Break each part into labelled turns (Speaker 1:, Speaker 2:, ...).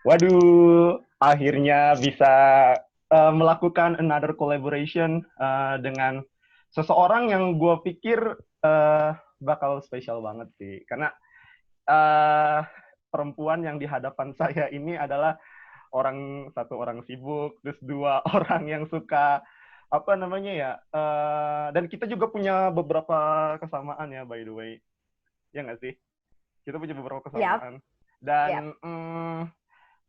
Speaker 1: Waduh, akhirnya bisa melakukan another collaboration dengan seseorang yang gue pikir uh, bakal spesial banget sih. Karena uh, perempuan yang di hadapan saya ini adalah satu orang sibuk, terus dua orang yang suka apa namanya ya. Dan kita juga punya beberapa kesamaan ya, by the way. Ya nggak sih? Kita punya beberapa
Speaker 2: Yap,
Speaker 1: kesamaan.
Speaker 2: yap.
Speaker 1: Dan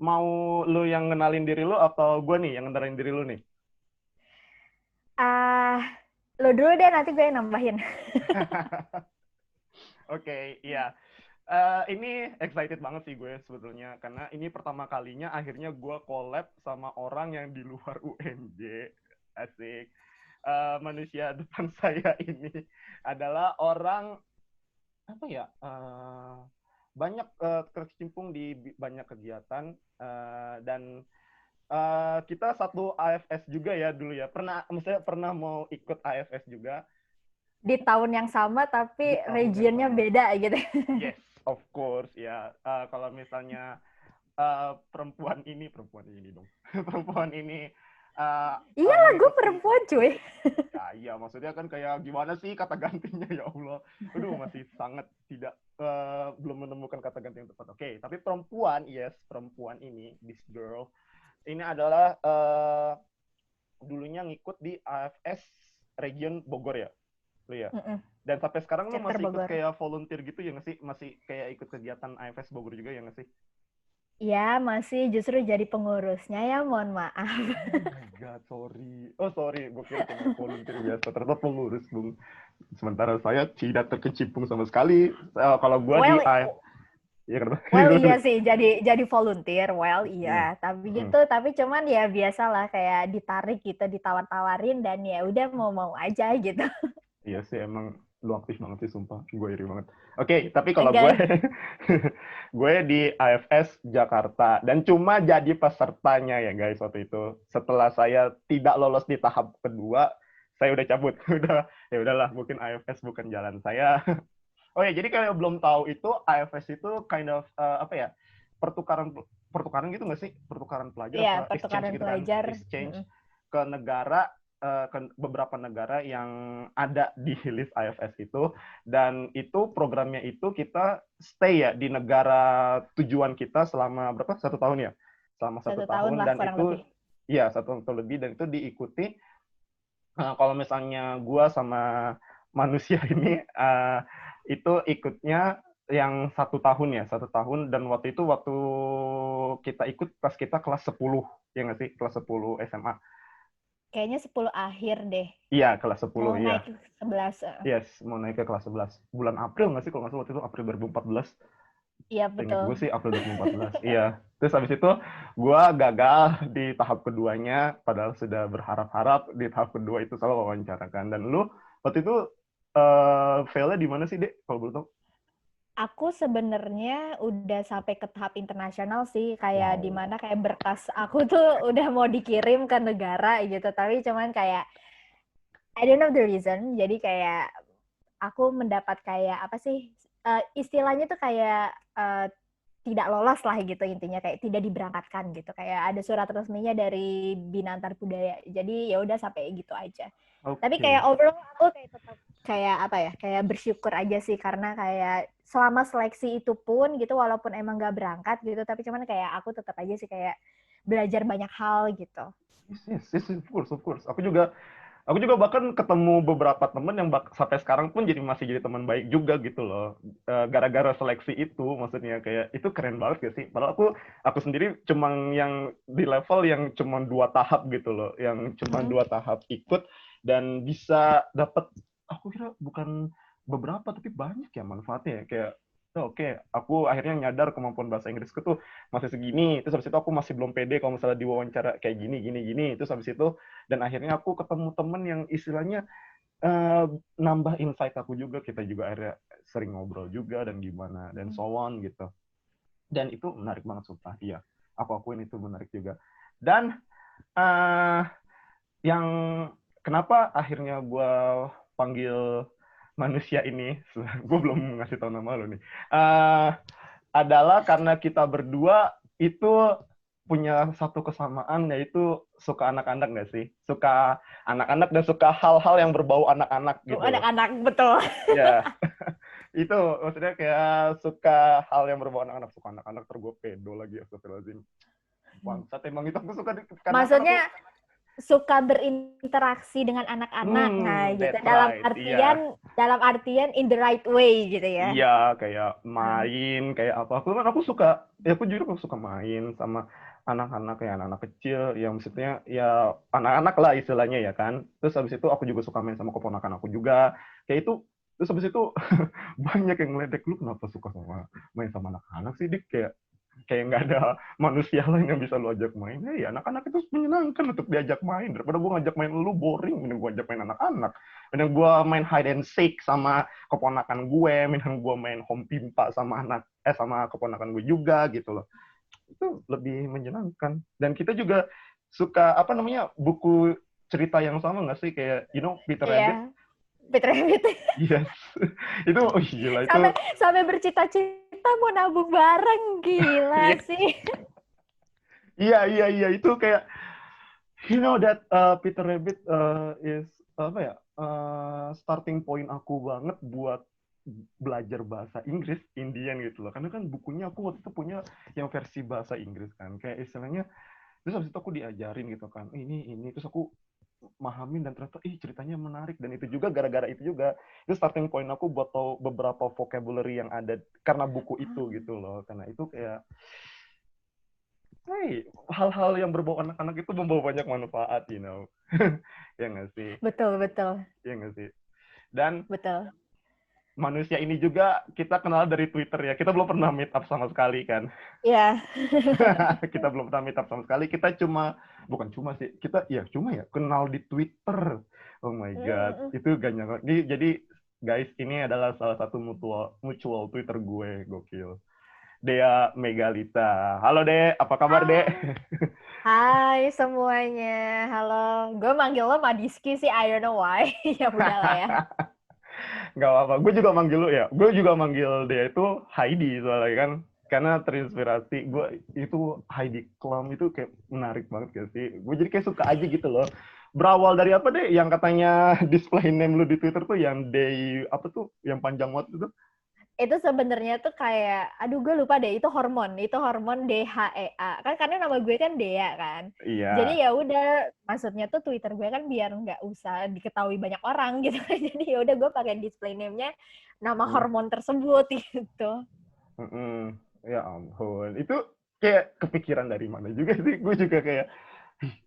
Speaker 1: mau lu yang ngenalin diri lu atau gue nih yang ngenalin diri lu nih?
Speaker 2: Ah, lo dulu deh, nanti gue yang nambahin.
Speaker 1: Oke, iya. Ini excited banget sih gue sebetulnya karena ini pertama kalinya akhirnya gue collab sama orang yang di luar UNJ. Asik. Manusia depan saya ini adalah orang apa ya? Banyak terkecimpung di banyak kegiatan dan kita satu AFS juga ya dulu ya. Misalnya pernah mau ikut AFS juga
Speaker 2: Di tahun yang sama,
Speaker 1: di
Speaker 2: tapi
Speaker 1: tahun yang
Speaker 2: regionnya
Speaker 1: sama.
Speaker 2: beda gitu.
Speaker 1: Yes, of course ya. Kalau misalnya perempuan ini dong, perempuan ini
Speaker 2: Iyalah, gue
Speaker 1: mengikuti.
Speaker 2: perempuan cuy.
Speaker 1: Ya iya, maksudnya kan kayak gimana sih kata gantinya ya Allah. Aduh, masih sangat tidak belum menemukan kata ganti yang tepat. Oke, tapi perempuan, yes, perempuan ini, this girl, ini adalah dulunya ngikut di AFS Region Bogor ya, lu ya. Dan sampai sekarang lu
Speaker 2: Chapter
Speaker 1: masih ikut
Speaker 2: Bogor.
Speaker 1: kayak volunteer gitu ya nggak sih? Masih kayak ikut kegiatan AFS Bogor juga ya nggak sih?
Speaker 2: Ya, masih justru jadi pengurusnya ya, mohon maaf.
Speaker 1: Oh my god, sorry. Oh sorry, gue kira cuma volunteer biasa. Ternyata pengurus, Bung. Sementara saya tidak terkecimpung sama sekali. Kalau gue di
Speaker 2: Well,
Speaker 1: AFS, ya kenapa?
Speaker 2: well iya sih, jadi volunteer. Well
Speaker 1: Hmm.
Speaker 2: iya, tapi
Speaker 1: Hmm.
Speaker 2: gitu, tapi cuman ya biasalah kayak ditarik gitu, ditawar-tawarin dan ya udah mau-mau aja gitu.
Speaker 1: Iya sih emang lu aktif banget sih sumpah. Gue iri banget. Oke, tapi kalau gue
Speaker 2: Enggak.
Speaker 1: gue di AFS Jakarta dan cuma jadi pesertanya ya guys waktu itu. Setelah saya tidak lolos di tahap kedua, saya udah cabut. Udah ya udahlah, mungkin AFS bukan jalan saya. Oh ya, jadi kalau belum tahu itu AFS itu kind of apa ya? Pertukaran pertukaran gitu nggak sih? Pertukaran pelajar
Speaker 2: Iya,
Speaker 1: apa exchange
Speaker 2: pertukaran
Speaker 1: gitu kan?
Speaker 2: pelajar.
Speaker 1: Exchange
Speaker 2: Mm-mm.
Speaker 1: ke negara ke beberapa negara yang ada di list AFS itu dan itu programnya itu kita stay ya di negara tujuan kita selama berapa? 1 tahun ya? Selama satu
Speaker 2: Satu tahun
Speaker 1: tahun
Speaker 2: lah
Speaker 1: dan
Speaker 2: kurang
Speaker 1: itu
Speaker 2: lebih.
Speaker 1: ya 1 tahun lebih dan itu diikuti kalau misalnya gua sama manusia ini itu ikutnya yang 1 tahun ya 1 tahun dan waktu kita ikut pas kita kelas 10 ya nggak sih kelas 10 SMA.
Speaker 2: Kayaknya 10 akhir deh.
Speaker 1: Iya kelas 10
Speaker 2: Mau
Speaker 1: iya.
Speaker 2: naik 11.
Speaker 1: Yes, mau naik ke kelas 11 bulan April nggak sih kalau nggak salah waktu itu April 2014.
Speaker 2: Iya,
Speaker 1: Ingat
Speaker 2: betul.
Speaker 1: gue sih April 2014. Iya. Terus habis itu gue gagal di tahap keduanya, padahal sudah berharap-harap di tahap kedua itu selalu wawancarakan. Dan lu waktu itu failnya di mana sih, Dek? Kalau boleh tahu?
Speaker 2: Aku sebenarnya udah sampai ke tahap internasional sih, kayak di
Speaker 1: Wow.
Speaker 2: mana kayak berkas aku tuh udah mau dikirim ke negara gitu, tapi cuman kayak I don't know the reason. Jadi kayak aku mendapat kayak apa sih, istilahnya tuh kayak tidak lolos lah gitu, intinya kayak tidak diberangkatkan gitu, kayak ada surat resminya dari Bina Antar Budaya, jadi ya udah sampai gitu aja. Tapi kayak
Speaker 1: Oke.
Speaker 2: overall aku kayak tetap kayak apa ya, kayak bersyukur aja sih, karena kayak selama seleksi itu pun gitu, walaupun emang gak berangkat gitu, tapi cuman kayak aku tetap aja sih kayak belajar banyak hal gitu.
Speaker 1: Yes, yes, yes, of course, of course. Aku juga bahkan ketemu beberapa temen yang sampai sekarang pun masih jadi teman baik juga gitu loh. Gara-gara seleksi itu, maksudnya kayak itu keren banget gak sih? Padahal aku sendiri cuma yang di level yang cuma 2 tahap gitu loh, yang cuma
Speaker 2: Mm-mm.
Speaker 1: 2 tahap ikut dan bisa dapat. Aku kira bukan beberapa tapi banyak ya manfaatnya ya. Kayak oh, oke, aku akhirnya nyadar kemampuan bahasa Inggrisku tuh masih segini. Terus habis itu aku masih belum pede kalau misalnya diwawancara kayak gini, gini, gini. Terus habis itu dan akhirnya aku ketemu temen yang istilahnya uh, nambah insight aku juga kita juga akhirnya sering ngobrol juga dan gimana dan so on gitu dan itu menarik banget sumpah iya aku akuin itu menarik juga dan uh, yang kenapa akhirnya gue panggil manusia ini gue belum ngasih tahu nama lo nih uh, adalah karena kita berdua itu punya satu kesamaan, yaitu suka anak-anak nggak sih? Suka anak-anak dan suka hal-hal yang berbau anak-anak gitu loh.
Speaker 2: Anak-anak, betul.
Speaker 1: Ya, itu maksudnya kayak suka hal yang berbau anak-anak, suka anak-anak, terus gue pedo lagi, astagfirullahaladzim. Bangsat emang itu aku suka karena kan aku
Speaker 2: Maksudnya suka berinteraksi dengan anak-anak, nah gitu.
Speaker 1: that's right, iya.
Speaker 2: Dalam artian in the right way gitu ya.
Speaker 1: Iya, kayak main, kayak apa. Aku suka, ya aku jujur aku suka main sama anak-anak, kayak anak-anak kecil, yang maksudnya ya anak-anak lah istilahnya ya kan. Terus habis itu aku juga suka main sama keponakan aku juga. Kayak itu, terus habis itu banyak yang ngeledek, lu kenapa suka sama main sama anak-anak sih, Dik? Kayak nggak ada manusia lain yang bisa lu ajak main. Ya anak-anak itu menyenangkan untuk diajak main. Daripada gue ngajak main lu boring, mending gue ajak main anak-anak. Mending gue main hide and seek sama keponakan gue, mending gue main home pimpa sama sama keponakan gue juga gitu loh. Itu lebih menyenangkan. Dan kita juga suka apa namanya buku cerita yang sama nggak sih, kayak Peter Rabbit?
Speaker 2: Iya, Peter Rabbit.
Speaker 1: Yes. Itu gila itu.
Speaker 2: Sampai bercita-cita mau nabung bareng, gila sih.
Speaker 1: Iya itu kayak that Peter Rabbit is apa ya, starting point aku banget buat belajar bahasa Inggris Indian gitu loh, karena kan bukunya aku waktu itu punya yang versi bahasa Inggris kan, kayak istilahnya. Terus habis itu aku diajarin gitu kan, ini terus aku mahamin dan ternyata ceritanya menarik, dan itu juga gara-gara itu juga itu starting point aku buat tahu beberapa vocabulary yang ada karena buku itu gitu loh. Karena itu kayak hal-hal yang berbau anak-anak itu membawa banyak manfaat, ya nggak sih?
Speaker 2: Betul.
Speaker 1: Ya nggak sih? Dan
Speaker 2: Betul.
Speaker 1: manusia ini juga kita kenal dari Twitter ya. Kita belum pernah meet up sama sekali kan.
Speaker 2: Iya.
Speaker 1: Kita belum pernah meet up sama sekali. Kita bukan cuma sih. Cuma ya kenal di Twitter. Oh my God. Itu gak nyangka. Jadi guys, ini adalah salah satu mutual Twitter gue. Gokil. Dea Megalita. Halo De, apa kabar De?
Speaker 2: Hai semuanya, halo. Gue manggil lo Madiski sih, I don't know why. Ya udah lah ya.
Speaker 1: Gak apa-apa. Gue juga manggil lu ya. Gue juga manggil dia itu Heidi soalnya kan. Karena terinspirasi gue itu Heidi Klum itu kayak menarik banget gak sih. Gue jadi kayak suka aja gitu loh. Berawal dari apa deh yang katanya display name lu di Twitter tuh yang Day apa tuh yang panjang banget itu?
Speaker 2: Itu sebenarnya tuh kayak, aduh gue lupa deh, itu hormon DHEA. Kan karena nama gue kan Dea kan.
Speaker 1: Iya.
Speaker 2: Jadi ya udah, maksudnya tuh Twitter gue kan biar nggak usah diketahui banyak orang gitu. Jadi ya udah gue pakai display name-nya nama hormon tersebut gitu.
Speaker 1: Ya ampun. Itu kayak kepikiran dari mana juga sih? Gue juga kayak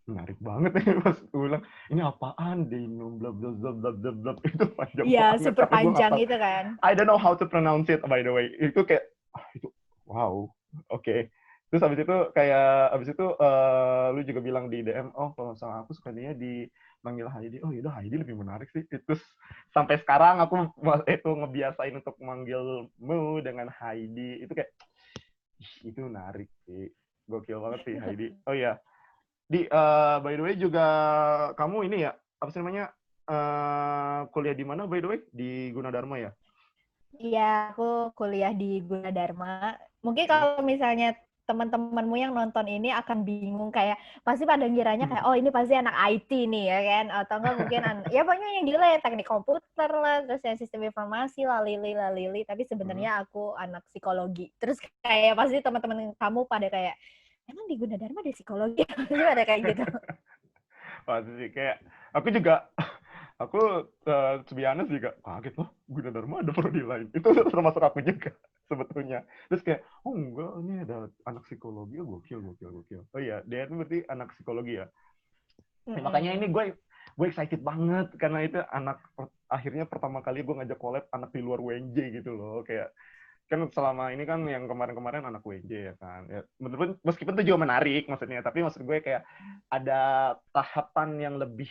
Speaker 1: menarik banget ya pas gue bilang ini apaan Denom bla bla bla bla bla bla, itu panjang
Speaker 2: Iya,
Speaker 1: banget
Speaker 2: super
Speaker 1: tapi gue nggak
Speaker 2: panjang
Speaker 1: tahu.
Speaker 2: itu kan.
Speaker 1: I don't know how to pronounce it by the way. Itu kayak itu wow, oke. Terus abis itu lu juga bilang di DM, oh kalau misalnya aku suka dia dipanggil Heidi. Oh yaudah, Heidi lebih menarik sih. Terus sampai sekarang aku itu ngebiasain untuk manggilmu dengan Heidi. Itu kayak itu menarik sih, gokil banget sih Heidi. Oh iya, by the way juga kamu ini ya, apa sih namanya, kuliah di mana by the way? Di Gunadarma ya?
Speaker 2: Iya, aku kuliah di Gunadarma. Mungkin kalau misalnya teman-temanmu yang nonton ini akan bingung kayak pasti pada ngiranya kayak oh ini pasti anak IT nih ya kan, atau enggak mungkin ya pokoknya yang gila ya teknik komputer lah, terus yang sistem informasi lah lili, tapi sebenarnya aku anak psikologi. Terus kayak pasti teman-teman kamu pada kayak emang di Gunadarma ada psikologi? Pasti pada kayak gitu.
Speaker 1: Pasti sih kayak aku sebiasa juga kaget loh, Gunadarma ada prodi lain. Itu termasuk aku juga sebetulnya. Terus kayak oh enggak, ini ada anak psikologi. Oh, gokil. Oh iya, dia itu berarti anak psikologi ya. Makanya ini gue excited banget karena itu akhirnya pertama kali gue ngajak collab anak di luar UNJ gitu loh. Kayak kan selama ini kan yang kemarin-kemarin anak UNJ ya kan. Ya, meskipun itu juga menarik maksudnya, tapi maksud gue kayak ada tahapan yang lebih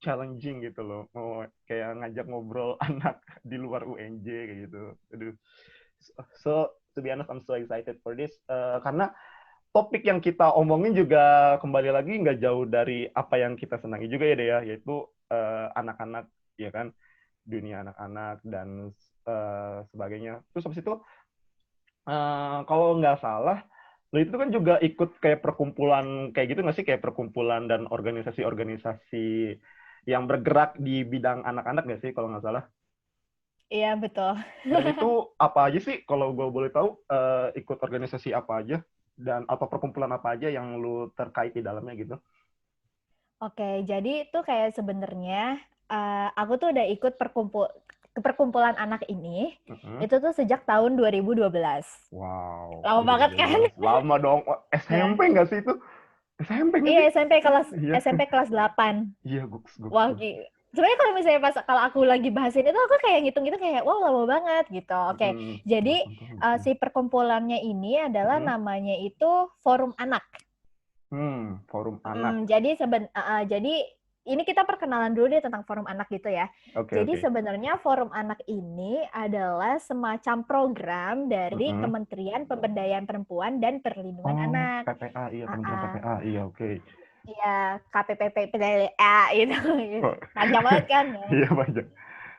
Speaker 1: challenging gitu loh. Mau kayak ngajak ngobrol anak di luar UNJ kayak gitu. Aduh. So to be honest, I'm so excited for this karena topik yang kita omongin juga kembali lagi nggak jauh dari apa yang kita senangi juga ya Dea, yaitu anak-anak ya kan, dunia anak-anak dan sebagainya. Terus habis itu kalau nggak salah Lo itu kan juga ikut kayak perkumpulan kayak gitu nggak sih? Kayak perkumpulan dan organisasi-organisasi yang bergerak di bidang anak-anak nggak sih kalau nggak salah?
Speaker 2: Iya, betul.
Speaker 1: Dan itu apa aja sih kalau gue boleh tahu ikut organisasi apa aja dan atau perkumpulan apa aja yang lu terkait di dalamnya gitu?
Speaker 2: Oke, jadi itu kayak sebenarnya aku tuh udah ikut perkumpulan anak ini,
Speaker 1: Mhm.
Speaker 2: itu tuh sejak tahun 2012.
Speaker 1: Wow,
Speaker 2: Lama banget kan?
Speaker 1: 2012. Lama dong. Oh,
Speaker 2: Ya.
Speaker 1: SMP nggak sih itu? SMP nggak
Speaker 2: Iya,
Speaker 1: sih? Iya.
Speaker 2: SMP kelas 8.
Speaker 1: Iya, guks, guks,
Speaker 2: Wah,
Speaker 1: guks.
Speaker 2: sebenarnya kalau misalnya kalau aku lagi bahasin itu aku kayak ngitung-ngitung kayak wow lama banget gitu. Oke. Jadi
Speaker 1: 8 tahun.
Speaker 2: si perkumpulannya ini adalah
Speaker 1: Mhm.
Speaker 2: namanya itu Forum Anak.
Speaker 1: Forum anak.
Speaker 2: Jadi ini kita perkenalan dulu deh tentang Forum Anak gitu ya.
Speaker 1: Oke,
Speaker 2: Jadi
Speaker 1: oke.
Speaker 2: sebenarnya Forum Anak ini adalah semacam program dari
Speaker 1: Mhm.
Speaker 2: Kementerian Pemberdayaan Perempuan dan Perlindungan
Speaker 1: Oh,
Speaker 2: Anak.
Speaker 1: PPA, iya, Kementerian
Speaker 2: Uh-uh.
Speaker 1: PPA, iya, oke.
Speaker 2: Iya, KPPPDA itu.
Speaker 1: Oh,
Speaker 2: Panjang banget kan ya.
Speaker 1: iya banyak.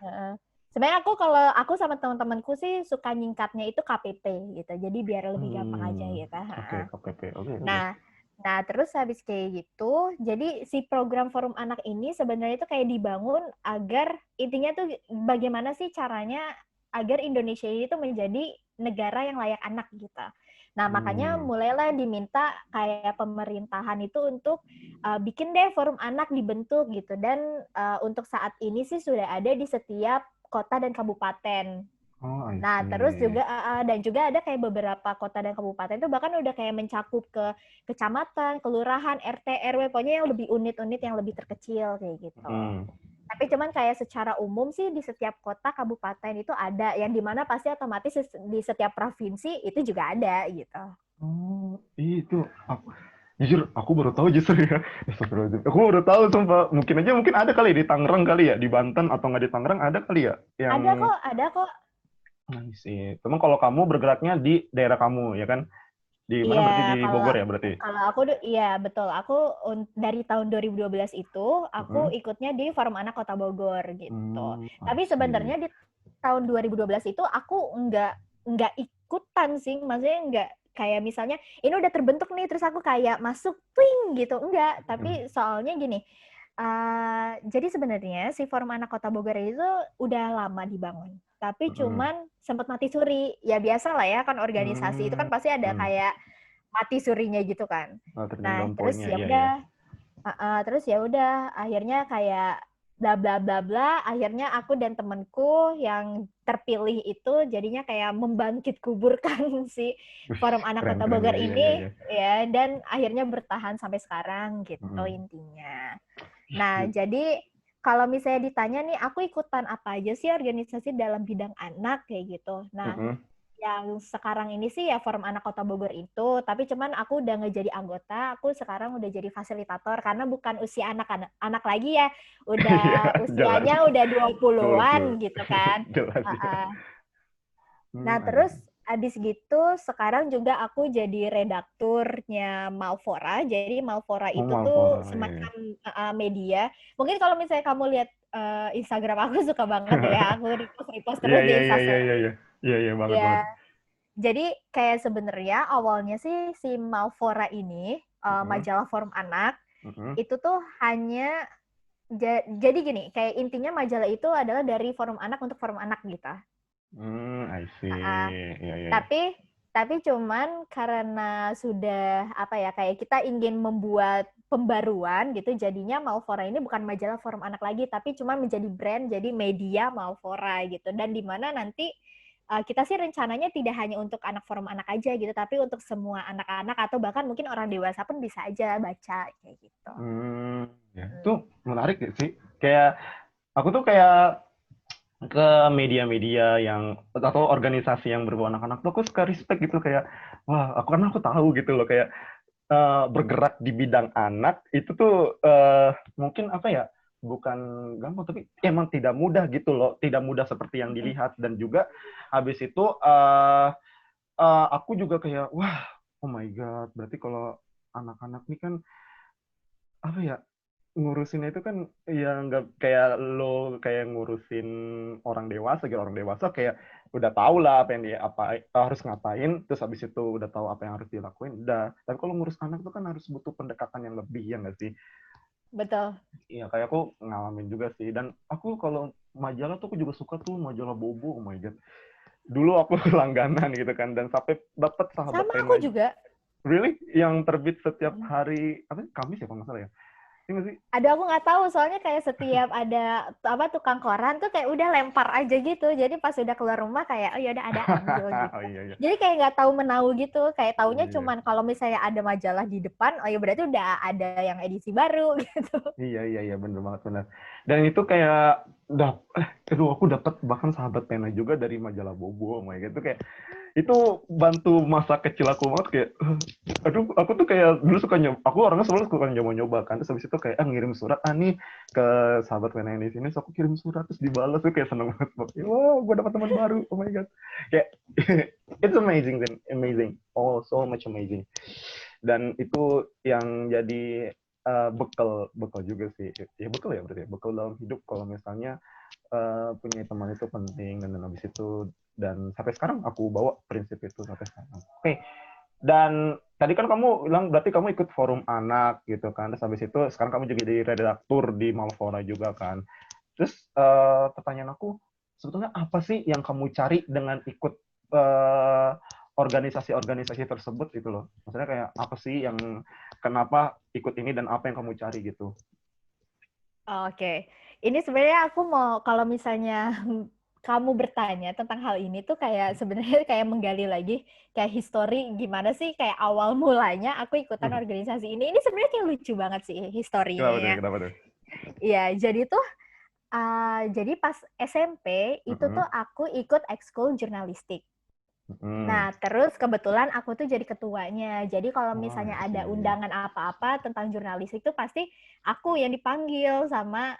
Speaker 2: Heeh. Sebenarnya kalau aku sama teman-temanku sih suka nyingkatnya itu KPP gitu. Jadi biar lebih gampang aja gitu.
Speaker 1: Oke,
Speaker 2: Heeh.
Speaker 1: KPP, oke, oke.
Speaker 2: Nah, nah terus habis kayak gitu, jadi si program Forum Anak ini sebenarnya itu kayak dibangun agar intinya tuh bagaimana sih caranya agar Indonesia ini tuh menjadi negara yang layak anak gitu. Nah, makanya
Speaker 1: Hmm.
Speaker 2: mulailah diminta kayak pemerintahan itu untuk bikin deh forum anak dibentuk gitu. Dan untuk saat ini sih sudah ada di setiap kota dan kabupaten.
Speaker 1: Oh, I
Speaker 2: Nah, terus
Speaker 1: see.
Speaker 2: juga dan juga ada kayak beberapa kota dan kabupaten itu bahkan udah kayak mencakup ke kecamatan, kelurahan, RT, RW, pokoknya yang lebih unit-unit yang lebih terkecil kayak gitu.
Speaker 1: Hmm.
Speaker 2: Tapi cuman kayak secara umum sih di setiap kota, kabupaten itu ada, yang dimana pasti otomatis di setiap provinsi itu juga ada gitu.
Speaker 1: Oh, itu aku, jujur aku baru tahu justru ya. Astagfirullahaladzim. Aku baru tahu sumpah. Mungkin ada kali di Tangerang kali ya, di Banten atau nggak di Tangerang ada kali ya yang
Speaker 2: Ada kok.
Speaker 1: sih. Cuman kalau kamu bergeraknya di daerah kamu ya kan? Di
Speaker 2: Iya,
Speaker 1: mana berarti di
Speaker 2: kalau
Speaker 1: Bogor ya berarti?
Speaker 2: kalau aku iya betul. Aku dari tahun 2012 itu aku
Speaker 1: Mm-mm.
Speaker 2: ikutnya di Forum Anak Kota Bogor gitu.
Speaker 1: I
Speaker 2: Tapi
Speaker 1: see.
Speaker 2: sebenarnya di tahun 2012 itu aku nggak ikutan sih. Maksudnya nggak kayak misalnya ini udah terbentuk nih terus aku kayak masuk twing gitu. Enggak,
Speaker 1: Mm.
Speaker 2: tapi soalnya gini. Jadi sebenarnya si Forum Anak Kota Bogor itu udah lama dibangun. Tapi
Speaker 1: Mm-mm.
Speaker 2: cuman sempat mati suri. Ya biasa lah ya kan organisasi itu kan pasti ada
Speaker 1: Hmm.
Speaker 2: kayak mati surinya gitu kan.
Speaker 1: Oh, turning
Speaker 2: Nah,
Speaker 1: down point-nya, iya, iya.
Speaker 2: terus ya udah akhirnya kayak bla bla bla bla, akhirnya aku dan temenku yang terpilih itu jadinya kayak membangkit kuburkan si
Speaker 1: Wih,
Speaker 2: Forum Anak
Speaker 1: keren,
Speaker 2: Kota
Speaker 1: keren,
Speaker 2: Bogor
Speaker 1: ya, iya, iya,
Speaker 2: ini
Speaker 1: iya.
Speaker 2: ya, dan akhirnya bertahan sampai sekarang gitu
Speaker 1: Mm-mm.
Speaker 2: intinya. Nah, jadi kalau misalnya ditanya nih, aku ikutan apa aja sih organisasi dalam bidang anak kayak gitu. Nah,
Speaker 1: Mm-mm.
Speaker 2: yang sekarang ini sih ya Forum Anak Kota Bogor itu, tapi cuman aku udah nggak jadi anggota, aku sekarang udah jadi fasilitator karena bukan usia anak-anak lagi ya,
Speaker 1: Iya,
Speaker 2: udah
Speaker 1: jelas.
Speaker 2: usianya udah 20-an
Speaker 1: Betul,
Speaker 2: gitu kan.
Speaker 1: jelas ya.
Speaker 2: Nah,
Speaker 1: I
Speaker 2: terus
Speaker 1: see.
Speaker 2: abis gitu sekarang juga aku jadi redakturnya Malfora. Jadi Malfora
Speaker 1: Oh,
Speaker 2: itu tuh
Speaker 1: Malboro, iya, iya.
Speaker 2: semacam media. Mungkin kalau misalnya kamu lihat Instagram aku suka banget ya, aku repost-repost
Speaker 1: Iya,
Speaker 2: terus di
Speaker 1: iya, iya, iya,
Speaker 2: Instastory.
Speaker 1: iya, iya. Iya, iya, banget, banget.
Speaker 2: Ya, jadi kayak sebenarnya awalnya sih si Malfora ini
Speaker 1: Mm-mm.
Speaker 2: majalah forum anak
Speaker 1: Mm-mm.
Speaker 2: itu tuh hanya jadi gini, kayak intinya majalah itu adalah dari forum anak untuk forum anak gitu.
Speaker 1: I see.
Speaker 2: Uh,
Speaker 1: Iya, iya, iya.
Speaker 2: tapi cuman karena sudah apa ya kayak kita ingin membuat pembaruan gitu, jadinya Malfora ini bukan majalah forum anak lagi tapi cuma menjadi brand, jadi media Malfora gitu. Dan di mana nanti kita sih rencananya tidak hanya untuk anak forum anak aja gitu, tapi untuk semua anak-anak atau bahkan mungkin orang dewasa pun bisa aja baca kayak gitu.
Speaker 1: Ya. Itu menarik ya sih. Kayak aku tuh kayak ke media-media yang atau organisasi yang berbau anak-anak tuh aku suka respect gitu kayak wah aku tahu gitu loh kayak bergerak di bidang anak itu tuh mungkin apa ya bukan gampang tapi emang tidak mudah gitu loh tidak mudah seperti yang dilihat dan juga habis itu aku juga kayak wah oh my god berarti kalau anak-anak nih kan apa ya ngurusin itu kan ya nggak kayak lo kayak ngurusin orang dewasa gitu. Orang dewasa kayak udah tahu lah apa yang dia harus ngapain, terus habis itu udah tahu apa yang harus dilakuin udah. Tapi kalau ngurus anak itu kan harus butuh pendekatan yang lebih, ya nggak sih?
Speaker 2: Betul.
Speaker 1: Iya, kayak aku ngalamin juga sih. Dan aku kalau majalah tuh aku juga suka tuh majalah Bobo. Oh my god, dulu aku langganan gitu kan, dan sampai dapat sahabat
Speaker 2: Sama
Speaker 1: pena.
Speaker 2: aku juga.
Speaker 1: Really, yang terbit setiap hari apa Kamis ya kalau nggak salah ya? Iya nggak sih?
Speaker 2: Ada, aku nggak tahu, soalnya kayak setiap ada apa tukang koran tuh kayak udah lempar aja gitu. Jadi pas udah keluar rumah kayak oh ya udah ada, ambil gitu.
Speaker 1: Oh iya iya.
Speaker 2: Jadi kayak nggak tahu menahu gitu. Kayak taunya
Speaker 1: Iya.
Speaker 2: cuman kalau misalnya ada majalah di depan, oh ya berarti udah ada yang edisi baru gitu.
Speaker 1: Iya iya iya, bener banget, bener. Dan itu kayak aduh, aku dapat bahkan sahabat pena juga dari majalah Bobo. Oh my god, itu kayak itu bantu masa kecil aku banget. Kayak aduh, aku tuh kayak dulu suka aku orangnya selalu suka nyoba-nyoba kan, terus habis itu kayak ngirim surat nih ke sahabat pena yang di sini, terus aku kirim surat terus dibalas tuh kayak seneng banget. Wah, gue dapat teman baru. Oh my god, kayak it's amazing, then amazing, oh so much amazing. Dan itu yang jadi bekal juga sih, ya bekal ya berarti, bekal dalam hidup kalau misalnya punya teman itu penting. Dan habis itu, dan sampai sekarang aku bawa prinsip itu sampai sekarang. Oke. Dan tadi kan kamu bilang berarti kamu ikut forum anak gitu kan, terus habis itu sekarang kamu juga jadi redaktur di Malvora juga kan. Terus pertanyaan aku, sebetulnya apa sih yang kamu cari dengan ikut organisasi-organisasi tersebut gitu loh? Maksudnya kayak apa sih yang kenapa ikut ini dan apa yang kamu cari gitu?
Speaker 2: Oke. Ini sebenarnya aku mau, kalau misalnya kamu bertanya tentang hal ini tuh kayak sebenarnya kayak menggali lagi kayak histori gimana sih kayak awal mulanya aku ikutan organisasi ini. Ini sebenarnya kayak lucu banget sih historinya
Speaker 1: Kenapa tuh?
Speaker 2: ya.
Speaker 1: Kenapa tuh?
Speaker 2: Iya, jadi tuh jadi pas SMP itu tuh aku ikut ekskul jurnalistik. Nah, terus kebetulan aku tuh jadi ketuanya. Jadi kalau misalnya ada undangan apa-apa tentang jurnalistik tuh pasti aku yang dipanggil sama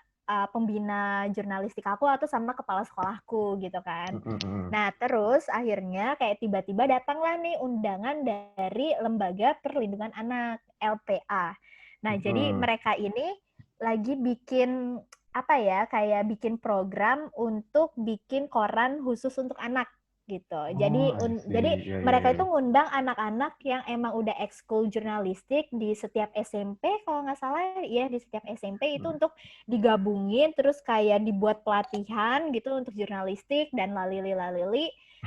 Speaker 2: pembina jurnalistik aku atau sama kepala sekolahku gitu kan. Nah, terus akhirnya kayak tiba-tiba datanglah nih undangan dari Lembaga Perlindungan Anak, LPA. Nah, jadi mereka ini lagi bikin apa ya, kayak bikin program untuk bikin koran khusus untuk anak gitu. Jadi
Speaker 1: Iya, iya,
Speaker 2: mereka
Speaker 1: iya.
Speaker 2: itu ngundang anak-anak yang emang udah ekskul jurnalistik di setiap SMP kalau nggak salah ya, di setiap SMP itu untuk digabungin terus kayak dibuat pelatihan gitu untuk jurnalistik dan lalili.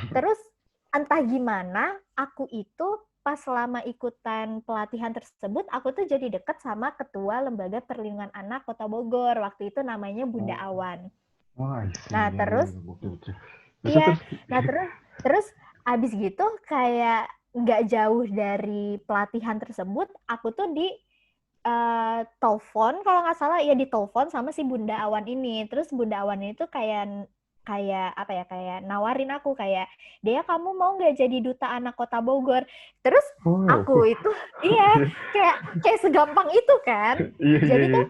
Speaker 2: Terus entah gimana aku itu pas selama ikutan pelatihan tersebut aku tuh jadi deket sama ketua Lembaga Perlindungan Anak Kota Bogor. Waktu itu namanya Bunda Awan.
Speaker 1: Wah,
Speaker 2: Nah,
Speaker 1: iya, iya,
Speaker 2: terus
Speaker 1: betul.
Speaker 2: iya, nah terus abis gitu kayak nggak jauh dari pelatihan tersebut, aku tuh di telepon kalau nggak salah ya, di telepon sama si Bunda Awan ini. Terus Bunda Awan ini tuh kayak kayak apa ya, kayak nawarin aku kayak, Dea kamu mau nggak jadi duta anak Kota Bogor? Terus
Speaker 1: Wow.
Speaker 2: aku itu iya kayak segampang itu kan.
Speaker 1: Iya, iya,
Speaker 2: Jadi
Speaker 1: iya.
Speaker 2: tuh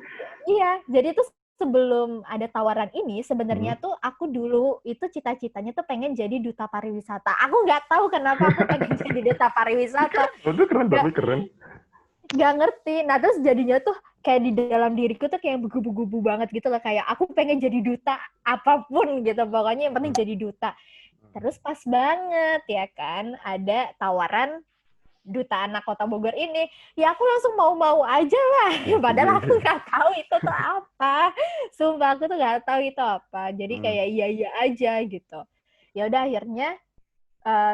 Speaker 2: iya, jadi tuh sebelum ada tawaran ini sebenarnya tuh aku dulu itu cita-citanya tuh pengen jadi duta pariwisata. Aku nggak tahu kenapa aku pengen jadi duta pariwisata.
Speaker 1: Itu keren, tapi keren.
Speaker 2: Nggak ngerti. Nah, terus jadinya tuh kayak di dalam diriku tuh kayak bergubu-gubu banget gitu loh. Kayak aku pengen jadi duta apapun gitu. Pokoknya yang penting jadi duta. Terus pas banget ya kan, ada tawaran duta anak Kota Bogor ini. Ya aku langsung mau-mau aja lah. Padahal aku nggak tahu itu tuh apa. Sumpah aku tuh nggak tahu itu apa. Jadi kayak iya-iya aja gitu. Ya udah akhirnya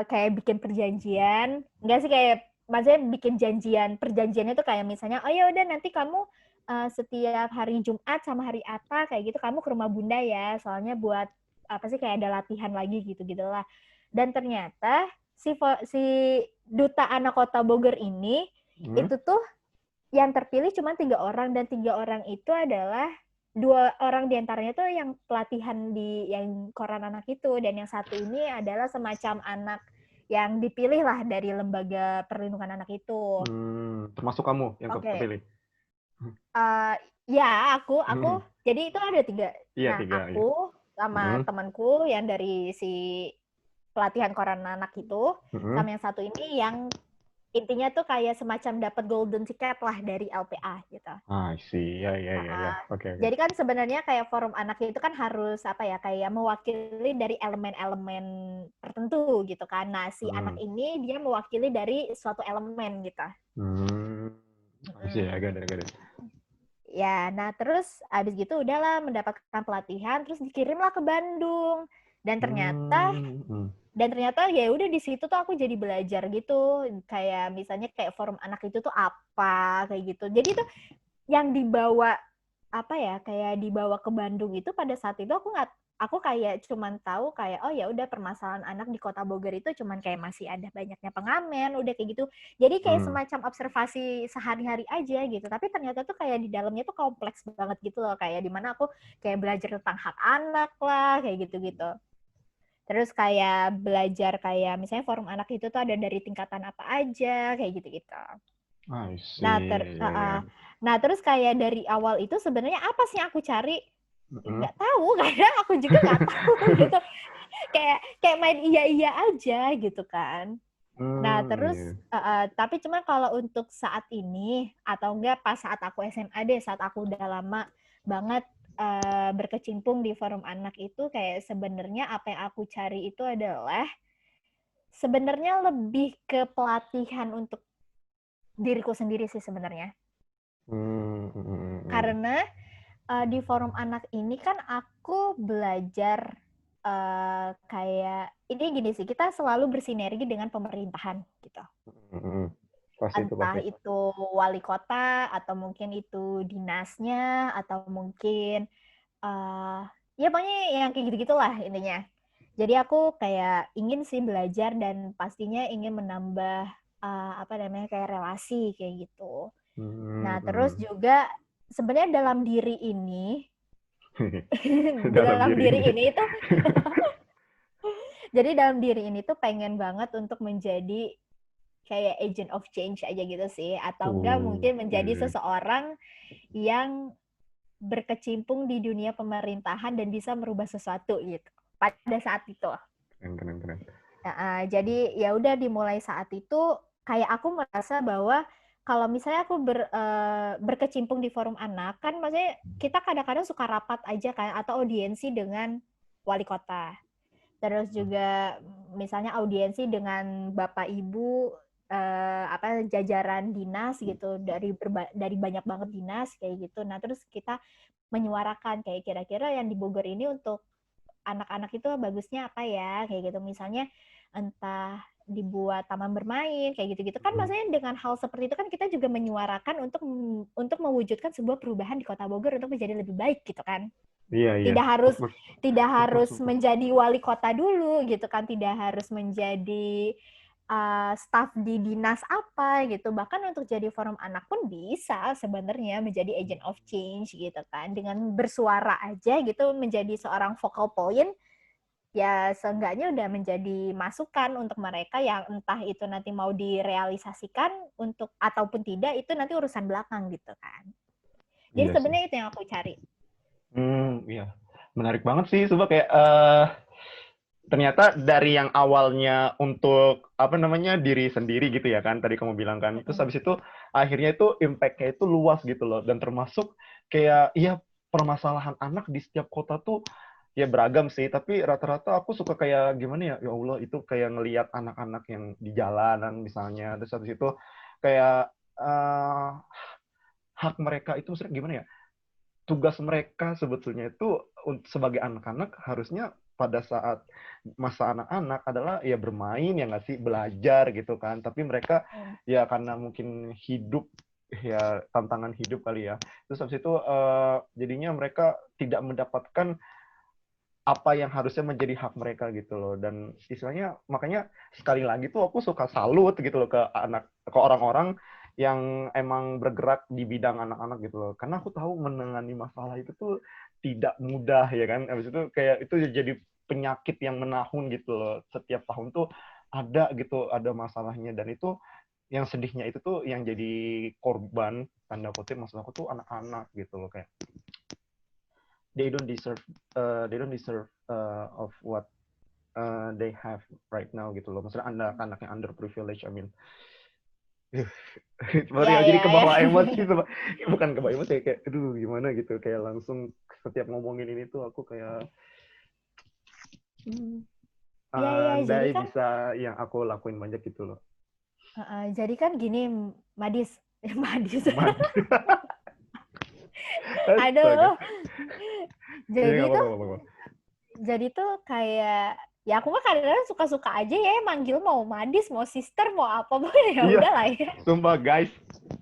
Speaker 2: kayak bikin perjanjian. Enggak sih, kayak maksudnya bikin perjanjiannya tuh kayak misalnya, oh ya udah nanti kamu setiap hari Jumat sama hari apa kayak gitu kamu ke rumah Bunda ya, soalnya buat apa sih kayak ada latihan lagi gitu-gitulah. Dan ternyata si duta anak Kota Bogor ini itu tuh yang terpilih cuma 3 orang, dan 3 orang itu adalah 2 orang diantaranya tuh yang pelatihan di yang koran anak itu, dan yang satu ini adalah semacam anak yang dipilih lah dari Lembaga Perlindungan Anak itu.
Speaker 1: Termasuk kamu yang
Speaker 2: Oke.
Speaker 1: kepilih.
Speaker 2: Ya aku jadi itu ada 3.
Speaker 1: Iya,
Speaker 2: Nah,
Speaker 1: 3 ya.
Speaker 2: aku sama temanku yang dari si pelatihan koran anak itu, sama yang satu ini yang intinya tuh kayak semacam dapat golden ticket lah dari LPA gitu.
Speaker 1: I see. Ya. Oke.
Speaker 2: Jadi kan sebenarnya kayak forum anak itu kan harus apa ya, kayak mewakili dari elemen-elemen tertentu gitu kan. Nah, si anak ini dia mewakili dari suatu elemen gitu.
Speaker 1: I see. I got it.
Speaker 2: Ya, nah terus abis gitu udahlah mendapatkan pelatihan, terus dikirimlah ke Bandung. Dan ternyata ya udah di situ tuh aku jadi belajar gitu, kayak misalnya kayak forum anak itu tuh apa kayak gitu. Jadi tuh yang dibawa apa ya, kayak dibawa ke Bandung itu pada saat itu aku kayak cuman tahu kayak oh ya udah permasalahan anak di Kota Bogor itu cuman kayak masih ada banyaknya pengamen, udah kayak gitu. Jadi kayak semacam observasi sehari-hari aja gitu. Tapi ternyata tuh kayak di dalamnya tuh kompleks banget gitu loh, kayak dimana aku kayak belajar tentang hak anak lah kayak gitu-gitu. Terus kayak belajar kayak misalnya forum anak itu tuh ada dari tingkatan apa aja kayak gitu-gitu.
Speaker 1: I
Speaker 2: Nah,
Speaker 1: see.
Speaker 2: nah terus kayak dari awal itu sebenarnya apa sih yang aku cari? Nggak tahu, karena aku juga nggak tahu gitu. Kayak main iya-iya aja gitu kan. Nah terus tapi cuma kalau untuk saat ini atau enggak pas saat aku SMA deh, saat aku udah lama banget berkecimpung di forum anak itu, kayak sebenarnya apa yang aku cari itu adalah sebenarnya lebih ke pelatihan untuk diriku sendiri sih sebenarnya. Karena di forum anak ini kan aku belajar kayak ini gini sih, kita selalu bersinergi dengan pemerintahan gitu.
Speaker 1: Pasti.
Speaker 2: Entah itu wali kota atau mungkin itu dinasnya atau mungkin ya pokoknya yang kayak gitu-gitulah intinya. Jadi aku kayak ingin sih belajar dan pastinya ingin menambah apa namanya kayak relasi kayak gitu. Nah, terus juga sebenarnya dalam diri ini
Speaker 1: Dalam
Speaker 2: dalam
Speaker 1: diri
Speaker 2: diri
Speaker 1: ini.
Speaker 2: ini itu jadi dalam diri ini tuh pengen banget untuk menjadi kayak agent of change aja gitu sih, atau enggak mungkin menjadi seseorang yang berkecimpung di dunia pemerintahan dan bisa merubah sesuatu gitu pada saat itu.
Speaker 1: Keren.
Speaker 2: Jadi ya udah dimulai saat itu kayak aku merasa bahwa kalau misalnya aku berkecimpung di forum anak kan, maksudnya kita kadang-kadang suka rapat aja kan atau audiensi dengan wali kota. Terus juga misalnya audiensi dengan bapak ibu apa jajaran dinas gitu, dari banyak banget dinas kayak gitu. Nah, terus kita menyuarakan kayak kira-kira yang di Bogor ini untuk anak-anak itu bagusnya apa ya kayak gitu, misalnya entah dibuat taman bermain kayak gitu-gitu kan, maksudnya dengan hal seperti itu kan kita juga menyuarakan untuk mewujudkan sebuah perubahan di Kota Bogor untuk menjadi lebih baik gitu kan.
Speaker 1: Iya.
Speaker 2: Tidak harus menjadi wali kota dulu gitu kan, tidak harus menjadi staf di dinas apa gitu, bahkan untuk jadi forum anak pun bisa sebenarnya menjadi agent of change gitu kan, dengan bersuara aja gitu menjadi seorang focal point ya, seenggaknya udah menjadi masukan untuk mereka yang entah itu nanti mau direalisasikan untuk ataupun tidak itu nanti urusan belakang gitu kan. Jadi
Speaker 1: Iya sih.
Speaker 2: sebenarnya itu yang aku cari.
Speaker 1: Iya. Menarik banget sih, coba kayak ternyata dari yang awalnya untuk apa namanya diri sendiri gitu ya kan, tadi kamu bilang kan, terus habis itu akhirnya itu impact-nya itu luas gitu loh, dan termasuk kayak iya permasalahan anak di setiap kota tuh ya beragam sih, tapi rata-rata aku suka kayak gimana ya Allah itu kayak ngelihat anak-anak yang di jalanan misalnya, terus habis itu kayak hak mereka itu maksudnya gimana ya, tugas mereka sebetulnya itu sebagai anak-anak harusnya pada saat masa anak-anak adalah ya bermain ya nggak sih, belajar gitu kan, tapi mereka ya karena mungkin hidup ya tantangan hidup kali ya, terus habis itu jadinya mereka tidak mendapatkan apa yang harusnya menjadi hak mereka gitu loh, dan istilahnya makanya sekali lagi tuh aku suka salut gitu loh ke orang-orang yang emang bergerak di bidang anak-anak gitu loh, karena aku tahu menangani masalah itu tuh tidak mudah ya kan, habis itu kayak itu jadi penyakit yang menahun gitu loh, setiap tahun tuh ada masalahnya, dan itu yang sedihnya itu tuh yang jadi korban tanda kutip masalah aku tuh anak-anak gitu loh, kayak they don't deserve of what they have right now gitu loh. Maksudnya anak-anak yang underprivileged, I mean. Sorry
Speaker 2: Ya,
Speaker 1: ya, jadi
Speaker 2: ya, ya.
Speaker 1: kebawa emosi sama bukan kebawa emosi kayak aduh gimana gitu kayak langsung setiap ngomongin ini tuh aku kayak
Speaker 2: Ya, ya. Jadi
Speaker 1: andai
Speaker 2: kan,
Speaker 1: bisa yang aku lakuin banyak gitu loh.
Speaker 2: jadi kan gini, Madis. Madis.
Speaker 1: Mati. Astaga.
Speaker 2: Aduh.
Speaker 1: Ya nggak
Speaker 2: Jadi
Speaker 1: apa-apa,
Speaker 2: tuh
Speaker 1: nggak apa-apa.
Speaker 2: jadi tuh kayak ya aku mah kadang-kadang suka-suka aja ya manggil mau Madis, mau sister, mau apa pun ya
Speaker 1: Iya,
Speaker 2: udahlah ya.
Speaker 1: sumpah guys,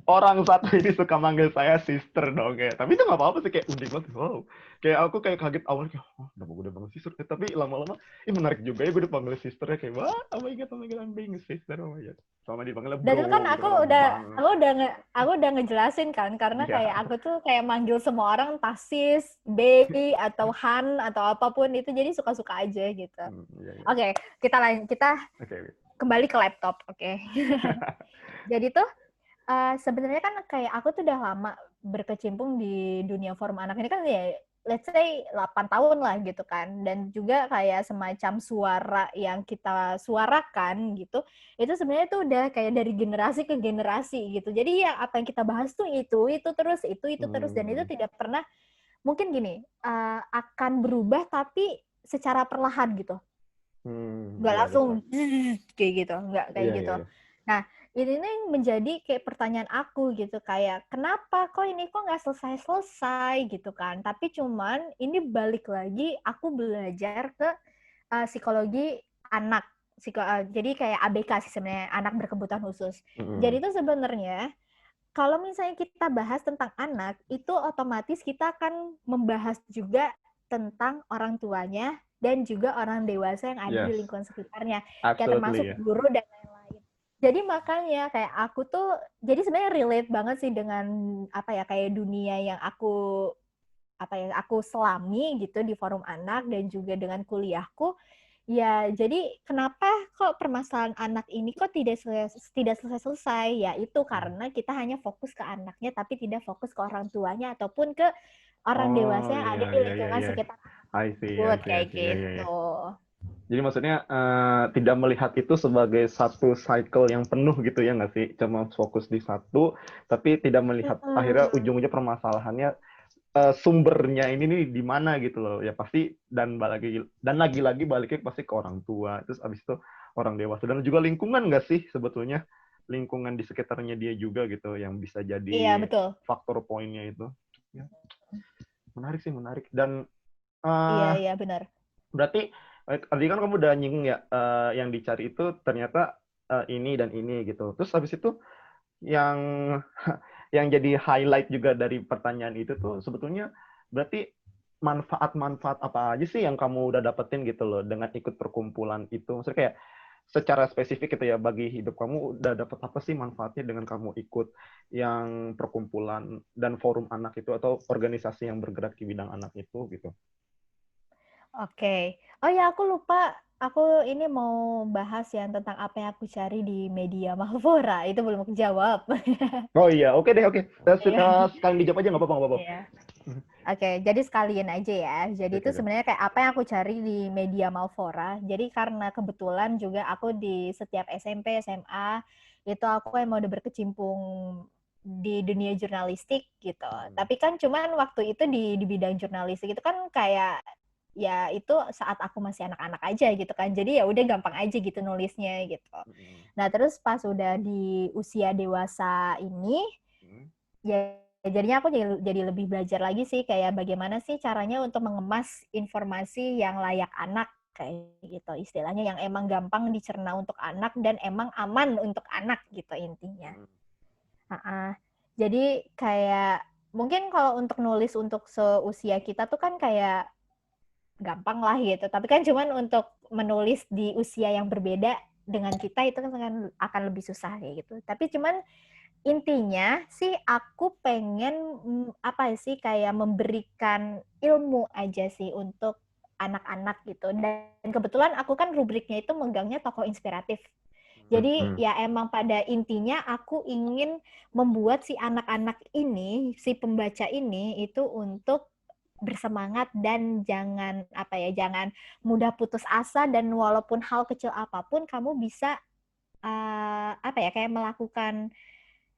Speaker 1: orang satu ini suka manggil saya sister dong kayak. Tapi itu nggak apa-apa sih kayak unik banget. Wow. Kayak aku kayak kaget awalnya kayak, oh, udah panggil sister. Tapi lama-lama, ini menarik juga ya gue dipanggil sister ya kayak, wah, oh my god, I'm being sister, oh my god. Sama dipanggilnya
Speaker 2: Dan itu kan
Speaker 1: bro gitu
Speaker 2: aku
Speaker 1: kan lama
Speaker 2: udah
Speaker 1: banget.
Speaker 2: aku udah ngejelasin kan karena
Speaker 1: Iya,
Speaker 2: kayak aku tuh kayak manggil semua orang entah sis, Bey atau Han atau apapun itu jadi suka-suka aja gitu.
Speaker 1: iya, iya.
Speaker 2: Oke, kita
Speaker 1: Oke, oke.
Speaker 2: kembali ke laptop, oke. Jadi tuh sebenarnya kan kayak aku tuh udah lama berkecimpung di dunia forum anak ini kan ya let's say 8 tahun lah gitu kan. Dan juga kayak semacam suara yang kita suarakan gitu, itu sebenarnya tuh udah kayak dari generasi ke generasi gitu. Jadi ya apa yang kita bahas tuh itu terus dan itu tidak pernah mungkin gini, akan berubah tapi secara perlahan gitu. Nggak
Speaker 1: Iya,
Speaker 2: langsung
Speaker 1: betul.
Speaker 2: kayak gitu, nggak kayak
Speaker 1: Iya, iya,
Speaker 2: gitu.
Speaker 1: iya.
Speaker 2: Nah, ini nih menjadi kayak pertanyaan aku gitu, kayak kenapa kok ini kok nggak selesai-selesai gitu kan. Tapi cuman ini balik lagi aku belajar ke psikologi anak. Jadi kayak ABK sih sebenarnya, anak berkebutuhan khusus. Jadi itu sebenarnya kalau misalnya kita bahas tentang anak, itu otomatis kita akan membahas juga tentang orang tuanya dan juga orang dewasa yang ada di
Speaker 1: Yes,
Speaker 2: lingkungan sekitarnya, kayak termasuk
Speaker 1: absolutely ya.
Speaker 2: guru dan lain-lain. Jadi makanya kayak aku tuh, jadi sebenarnya relate banget sih dengan apa ya kayak dunia yang aku selami gitu di forum anak dan juga dengan kuliahku. Ya, jadi kenapa kok permasalahan anak ini kok tidak selesai-selesai? Ya, itu karena kita hanya fokus ke anaknya tapi tidak fokus ke orang tuanya ataupun ke orang
Speaker 1: Oh
Speaker 2: dewasa yang
Speaker 1: iya,
Speaker 2: ada di
Speaker 1: iya, iya,
Speaker 2: lingkungan
Speaker 1: iya.
Speaker 2: sekitar
Speaker 1: I see, I
Speaker 2: tersebut
Speaker 1: see, I
Speaker 2: kayak
Speaker 1: see. Iya, iya, iya.
Speaker 2: gitu.
Speaker 1: Jadi maksudnya tidak melihat itu sebagai satu cycle yang penuh gitu ya nggak sih? Cuma fokus di satu, tapi tidak melihat akhirnya ujung-ujungnya permasalahannya sumbernya ini nih di mana gitu loh. Ya pasti dan lagi-lagi baliknya pasti ke orang tua. Terus abis itu orang dewasa dan juga lingkungan nggak sih sebetulnya lingkungan di sekitarnya dia juga gitu yang bisa
Speaker 2: Iya,
Speaker 1: jadi
Speaker 2: betul.
Speaker 1: faktor poinnya itu. Ya, menarik sih menarik dan
Speaker 2: Iya,
Speaker 1: uh,
Speaker 2: iya, benar.
Speaker 1: berarti tadi kan kamu udah nyinggung ya yang dicari itu ternyata ini dan ini gitu. Terus habis itu yang yang jadi highlight juga dari pertanyaan itu tuh sebetulnya berarti manfaat-manfaat apa aja sih yang kamu udah dapetin gitu loh dengan ikut perkumpulan itu. Maksudnya kayak secara spesifik gitu ya bagi hidup kamu udah dapet apa sih manfaatnya dengan kamu ikut yang perkumpulan dan forum anak itu atau organisasi yang bergerak di bidang anak itu gitu.
Speaker 2: Oke. Oh ya, aku lupa. Aku ini mau bahas yang tentang apa yang aku cari di media Malvora. Itu belum aku jawab.
Speaker 1: Oh iya, oke deh, oke.
Speaker 2: Iya.
Speaker 1: Sekalian dijawab aja nggak apa-apa, nggak apa-apa.
Speaker 2: Iya. Oke, jadi sekalian aja ya. Jadi
Speaker 1: Oke,
Speaker 2: itu
Speaker 1: oke.
Speaker 2: sebenarnya kayak apa yang aku cari di media Malvora. Jadi karena kebetulan juga aku di setiap SMP, SMA, itu aku emang udah berkecimpung di dunia jurnalistik gitu. Tapi kan cuman waktu itu di bidang jurnalistik itu kan kayak ya itu saat aku masih anak-anak aja gitu kan. Jadi ya udah gampang aja gitu nulisnya gitu. Nah, terus pas udah di usia dewasa ini ya jadinya aku jadi lebih belajar lagi sih kayak bagaimana sih caranya untuk mengemas informasi yang layak anak kayak gitu istilahnya yang emang gampang dicerna untuk anak dan emang aman untuk anak gitu intinya. Jadi kayak mungkin kalau untuk nulis untuk seusia kita tuh kan kayak gampang lah gitu. Tapi kan cuman untuk menulis di usia yang berbeda dengan kita itu kan akan lebih susah kayak gitu. Tapi cuman intinya sih aku pengen apa sih kayak memberikan ilmu aja sih untuk anak-anak gitu. Dan kebetulan aku kan rubriknya itu megangnya tokoh inspiratif. Jadi ya emang pada intinya aku ingin membuat si anak-anak ini, si pembaca ini itu untuk bersemangat dan jangan mudah putus asa dan walaupun hal kecil apapun kamu bisa apa ya, kayak melakukan,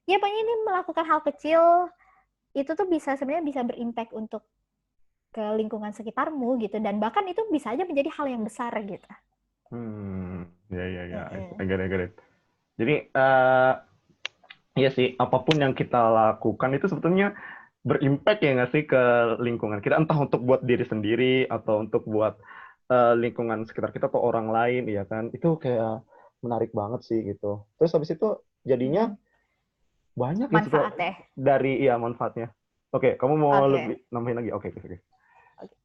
Speaker 2: ya pokoknya ini melakukan hal kecil itu tuh bisa sebenarnya bisa berimpact untuk ke lingkungan sekitarmu gitu, dan bahkan itu bisa aja menjadi hal yang besar gitu.
Speaker 1: Ya, I
Speaker 2: Mm-mm.
Speaker 1: get it, I get it. Jadi, iya sih, apapun yang kita lakukan itu sebetulnya berimpact ya nggak sih ke lingkungan kita, entah untuk buat diri sendiri atau untuk buat lingkungan sekitar kita atau orang lain, ya kan? Itu kayak menarik banget sih gitu. Terus habis itu jadinya
Speaker 2: Mm.
Speaker 1: banyak ya setelah
Speaker 2: Manfaat ya.
Speaker 1: dari ya manfaatnya. Oke, kamu mau
Speaker 2: Oke.
Speaker 1: lebih nambahin lagi? Oke, oke, oke.
Speaker 2: Oke.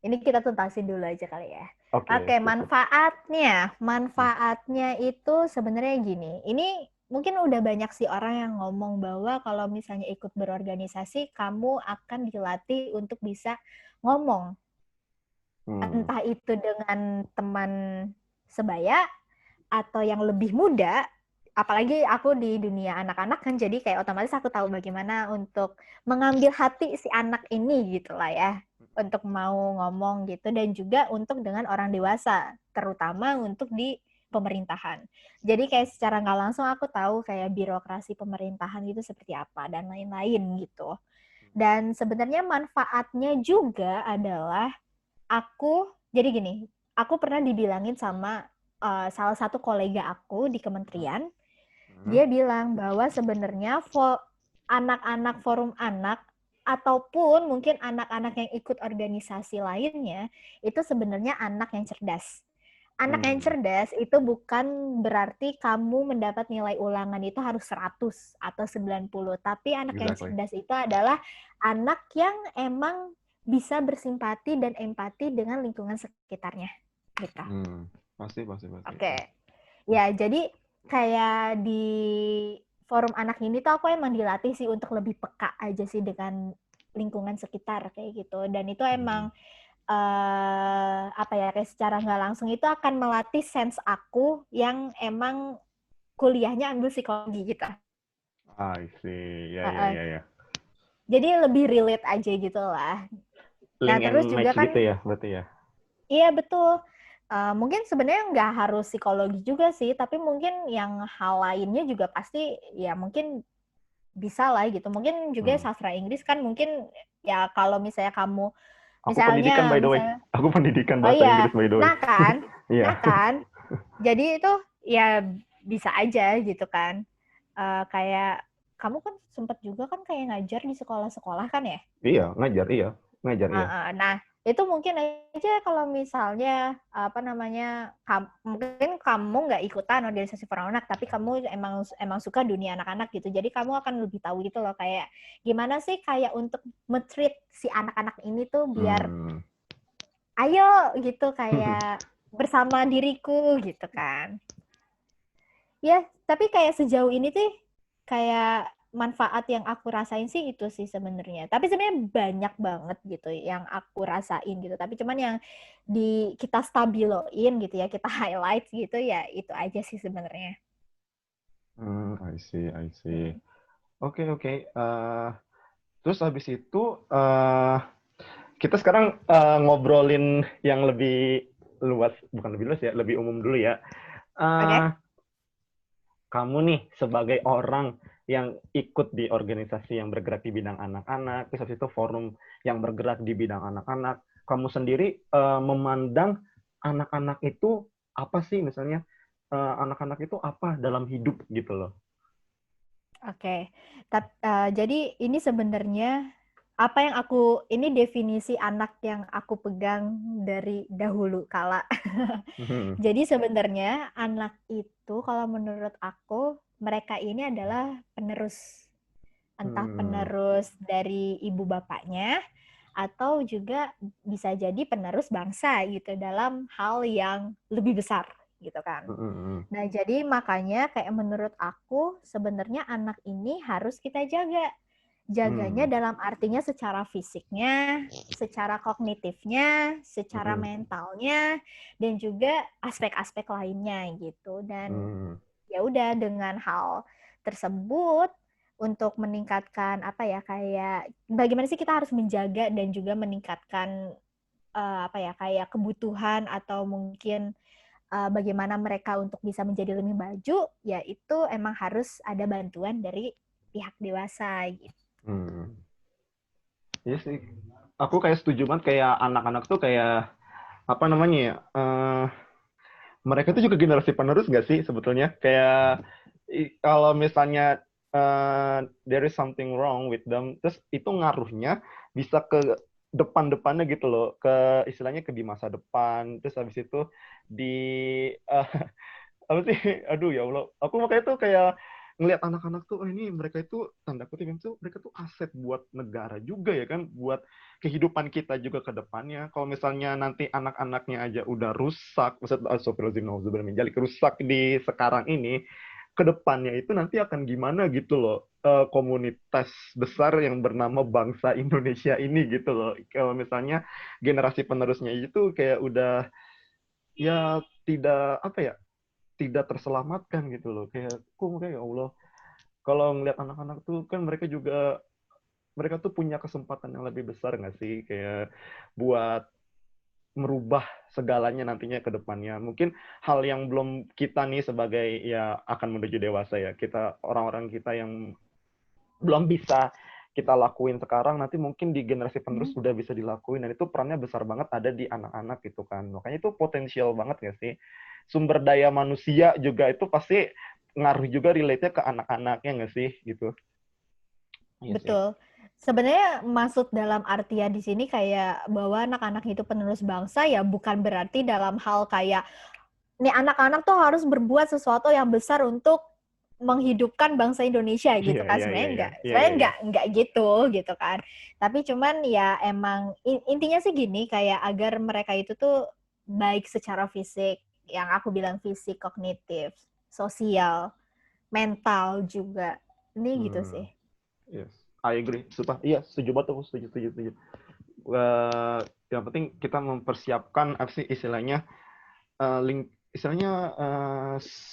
Speaker 2: Ini kita tuntasin dulu aja kali ya.
Speaker 1: Oke,
Speaker 2: Oke,
Speaker 1: sip, sip. Hmm.
Speaker 2: manfaatnya itu sebenarnya gini. Ini mungkin udah banyak sih orang yang ngomong bahwa kalau misalnya ikut berorganisasi, kamu akan dilatih untuk bisa ngomong.
Speaker 1: Hmm.
Speaker 2: Entah itu dengan teman sebaya atau yang lebih muda, apalagi aku di dunia anak-anak kan, jadi kayak otomatis aku tahu bagaimana untuk mengambil hati si anak ini gitu lah ya, untuk mau ngomong gitu, dan juga untuk dengan orang dewasa, terutama untuk di pemerintahan. Jadi kayak secara nggak langsung aku tahu kayak birokrasi pemerintahan itu seperti apa dan lain-lain gitu. Dan sebenarnya manfaatnya juga adalah jadi gini, aku pernah dibilangin sama salah satu kolega aku di kementerian,
Speaker 1: Hmm.
Speaker 2: dia bilang bahwa sebenarnya anak-anak forum anak ataupun mungkin anak-anak yang ikut organisasi lainnya itu sebenarnya anak yang cerdas. Anak yang
Speaker 1: Hmm.
Speaker 2: cerdas itu bukan berarti kamu mendapat nilai ulangan itu harus 100 atau 90, tapi anak yang
Speaker 1: Exactly.
Speaker 2: cerdas itu adalah anak yang emang bisa bersimpati dan empati dengan lingkungan sekitarnya gitu.
Speaker 1: Hmm. Pasti, pasti, pasti.
Speaker 2: Oke. Ya, jadi kayak di forum anak ini tuh aku emang dilatih sih untuk lebih peka aja sih dengan lingkungan sekitar kayak gitu. Dan itu
Speaker 1: Hmm.
Speaker 2: emang apa ya, kayak secara nggak langsung itu akan melatih sense aku yang emang kuliahnya ambil psikologi gitu.
Speaker 1: I see. Ya, ya,
Speaker 2: Uh,
Speaker 1: ya, ya.
Speaker 2: jadi lebih relate aja gitu lah. Nah
Speaker 1: Link and
Speaker 2: terus juga
Speaker 1: match
Speaker 2: kan,
Speaker 1: gitu ya, berarti ya.
Speaker 2: iya betul. Mungkin sebenarnya nggak harus psikologi juga sih, tapi mungkin yang hal lainnya juga pasti ya mungkin bisa lah gitu. Mungkin juga
Speaker 1: Hmm.
Speaker 2: sastra Inggris kan mungkin ya kalau misalnya kamu
Speaker 1: Aku pendidikan by the way.
Speaker 2: misalnya,
Speaker 1: Aku pendidikan
Speaker 2: oh
Speaker 1: bahasa Inggris
Speaker 2: iya,
Speaker 1: by the way.
Speaker 2: nah kan,
Speaker 1: Iya.
Speaker 2: nah kan. Jadi itu ya bisa aja gitu kan. Kayak kamu kan sempat juga kan kayak ngajar di sekolah-sekolah kan ya?
Speaker 1: Iya, ngajar iya. Ngajar iya.
Speaker 2: Nah, itu mungkin aja kalau misalnya apa namanya, mungkin kamu nggak ikutan organisasi forum anak, tapi kamu emang emang suka dunia anak-anak gitu. Jadi kamu akan lebih tahu gitu loh kayak gimana sih kayak untuk nge-treat si anak-anak ini tuh biar
Speaker 1: Hmm.
Speaker 2: ayo gitu kayak bersama diriku gitu kan. Ya, tapi kayak sejauh ini tuh kayak manfaat yang aku rasain sih itu sih sebenarnya. Tapi sebenarnya banyak banget gitu yang aku rasain gitu. Tapi cuman yang kita stabiloin gitu ya, kita highlight gitu ya, itu aja sih sebenarnya.
Speaker 1: I see, I see.
Speaker 2: Hmm.
Speaker 1: Oke, oke. Terus habis itu kita sekarang ngobrolin yang lebih luas, bukan lebih luas ya, lebih umum dulu ya.
Speaker 2: Oke?
Speaker 1: Uh, Kamu nih sebagai orang yang ikut di organisasi yang bergerak di bidang anak-anak, terus habis itu forum yang bergerak di bidang anak-anak, kamu sendiri memandang anak-anak itu apa sih, misalnya anak-anak itu apa dalam hidup gitu loh.
Speaker 2: Oke. Jadi ini sebenarnya apa yang ini definisi anak yang aku pegang dari dahulu kala.
Speaker 1: Hmm.
Speaker 2: Jadi sebenarnya anak itu kalau menurut aku mereka ini adalah penerus. Entah
Speaker 1: Hmm.
Speaker 2: penerus dari ibu bapaknya atau juga bisa jadi penerus bangsa gitu dalam hal yang lebih besar gitu kan.
Speaker 1: Hmm.
Speaker 2: Nah, jadi makanya kayak menurut aku sebenarnya anak ini harus kita jaga. Jaganya
Speaker 1: Hmm.
Speaker 2: dalam artinya secara fisiknya, secara kognitifnya, secara
Speaker 1: Hmm.
Speaker 2: mentalnya, dan juga aspek-aspek lainnya gitu. Dan
Speaker 1: Hmm.
Speaker 2: ya udah dengan hal tersebut untuk meningkatkan apa ya, kayak bagaimana sih kita harus menjaga dan juga meningkatkan apa ya, kayak kebutuhan atau mungkin bagaimana mereka untuk bisa menjadi lebih maju, ya itu emang harus ada bantuan dari pihak dewasa gitu.
Speaker 1: Iya sih. Aku kayak setuju banget kayak anak-anak tuh kayak apa namanya ya? Mereka tuh juga generasi penerus nggak sih sebetulnya? Kayak kalau misalnya there is something wrong with them, terus itu ngaruhnya bisa ke depan-depannya gitu loh, ke istilahnya ke di masa depan, terus habis itu di uh, apa sih? Aduh ya Allah, aku makanya tuh kayak ngelihat anak-anak tuh, oh ini mereka itu tanda kutip itu mereka tuh aset buat negara juga ya kan, buat kehidupan kita juga ke depannya. Kalau misalnya nanti anak-anaknya aja udah rusak, maksudnya rusak di sekarang ini, ke depannya itu nanti akan gimana gitu loh, komunitas besar yang bernama bangsa Indonesia ini gitu loh. Kalau misalnya generasi penerusnya itu kayak udah ya tidak apa ya, tidak terselamatkan gitu loh. Kayak aku kayak ya Allah, kalau ngeliat anak-anak tuh kan mereka tuh punya kesempatan yang lebih besar nggak sih kayak buat merubah segalanya nantinya ke depannya. Mungkin hal yang belum kita nih sebagai ya akan menuju dewasa ya, kita orang-orang kita yang belum bisa kita lakuin sekarang, nanti mungkin di generasi penerus udah bisa dilakuin, dan itu perannya besar banget ada di anak-anak gitu kan. Makanya itu potensial banget nggak sih? Sumber daya manusia juga itu pasti ngaruh juga relate-nya ke anak-anaknya nggak sih gitu. Iya sih.
Speaker 2: Betul. Sebenarnya maksud dalam artian di sini kayak bahwa anak-anak itu penerus bangsa ya bukan berarti dalam hal kayak nih anak-anak tuh harus berbuat sesuatu yang besar untuk menghidupkan bangsa Indonesia
Speaker 1: Iya,
Speaker 2: gitu kan.
Speaker 1: iya, iya, iya. Iya,
Speaker 2: Sebenarnya
Speaker 1: iya, iya.
Speaker 2: enggak gitu kan. Tapi cuman ya emang intinya sih gini kayak agar mereka itu tuh baik secara fisik, yang aku bilang fisik, kognitif, sosial, mental juga. Ini gitu
Speaker 1: Hmm,
Speaker 2: sih.
Speaker 1: yes. I agree. Sumpah. Iya, setuju banget aku. Setuju, setuju, setuju. Eh, yang penting kita mempersiapkan apa sih istilahnya, istilahnya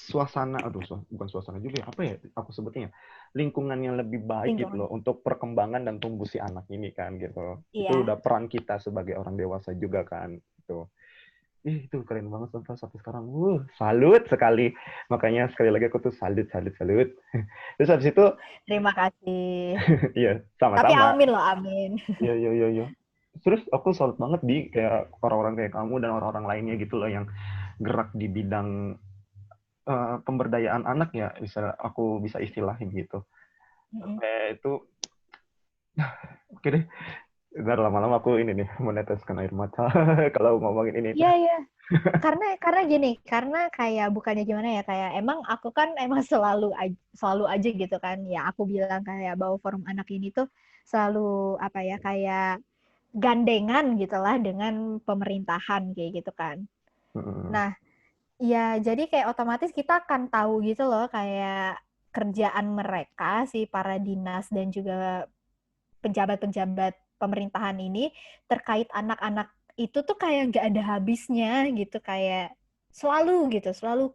Speaker 1: suasana, aduh, bukan suasana juga ya, apa ya aku sebutnya, lingkungan yang lebih baik gitu
Speaker 2: Lingkungan.
Speaker 1: loh untuk perkembangan dan tumbuh si anak ini kan gitu. Itu
Speaker 2: Iya.
Speaker 1: udah peran kita sebagai orang dewasa juga kan gitu. Itu keren banget sampai sekarang. Salut sekali. Makanya sekali lagi aku tuh salut, salut, salut. Terus habis itu,
Speaker 2: Terima kasih.
Speaker 1: iya,
Speaker 2: Tapi
Speaker 1: sama-sama.
Speaker 2: amin loh, amin.
Speaker 1: Iya, iya, iya, iya. Terus aku salut banget di kayak orang-orang kayak kamu dan orang-orang lainnya gitu loh yang gerak di bidang pemberdayaan anak ya, bisa aku bisa istilahin gitu. Itu oke deh. Ntar lama-lama aku ini nih meneteskan air mata kalau ngomongin ini.
Speaker 2: Iya, iya. Karena gini, karena kayak bukannya gimana ya, kayak emang aku kan emang selalu aja gitu kan. Ya aku bilang kayak bahwa forum anak ini tuh selalu apa ya, kayak gandengan gitulah dengan pemerintahan kayak gitu kan.
Speaker 1: Hmm.
Speaker 2: Nah, ya jadi kayak otomatis kita akan tahu gitu loh kayak kerjaan mereka si para dinas dan juga pejabat-pejabat pemerintahan ini terkait anak-anak itu tuh kayak nggak ada habisnya gitu, kayak selalu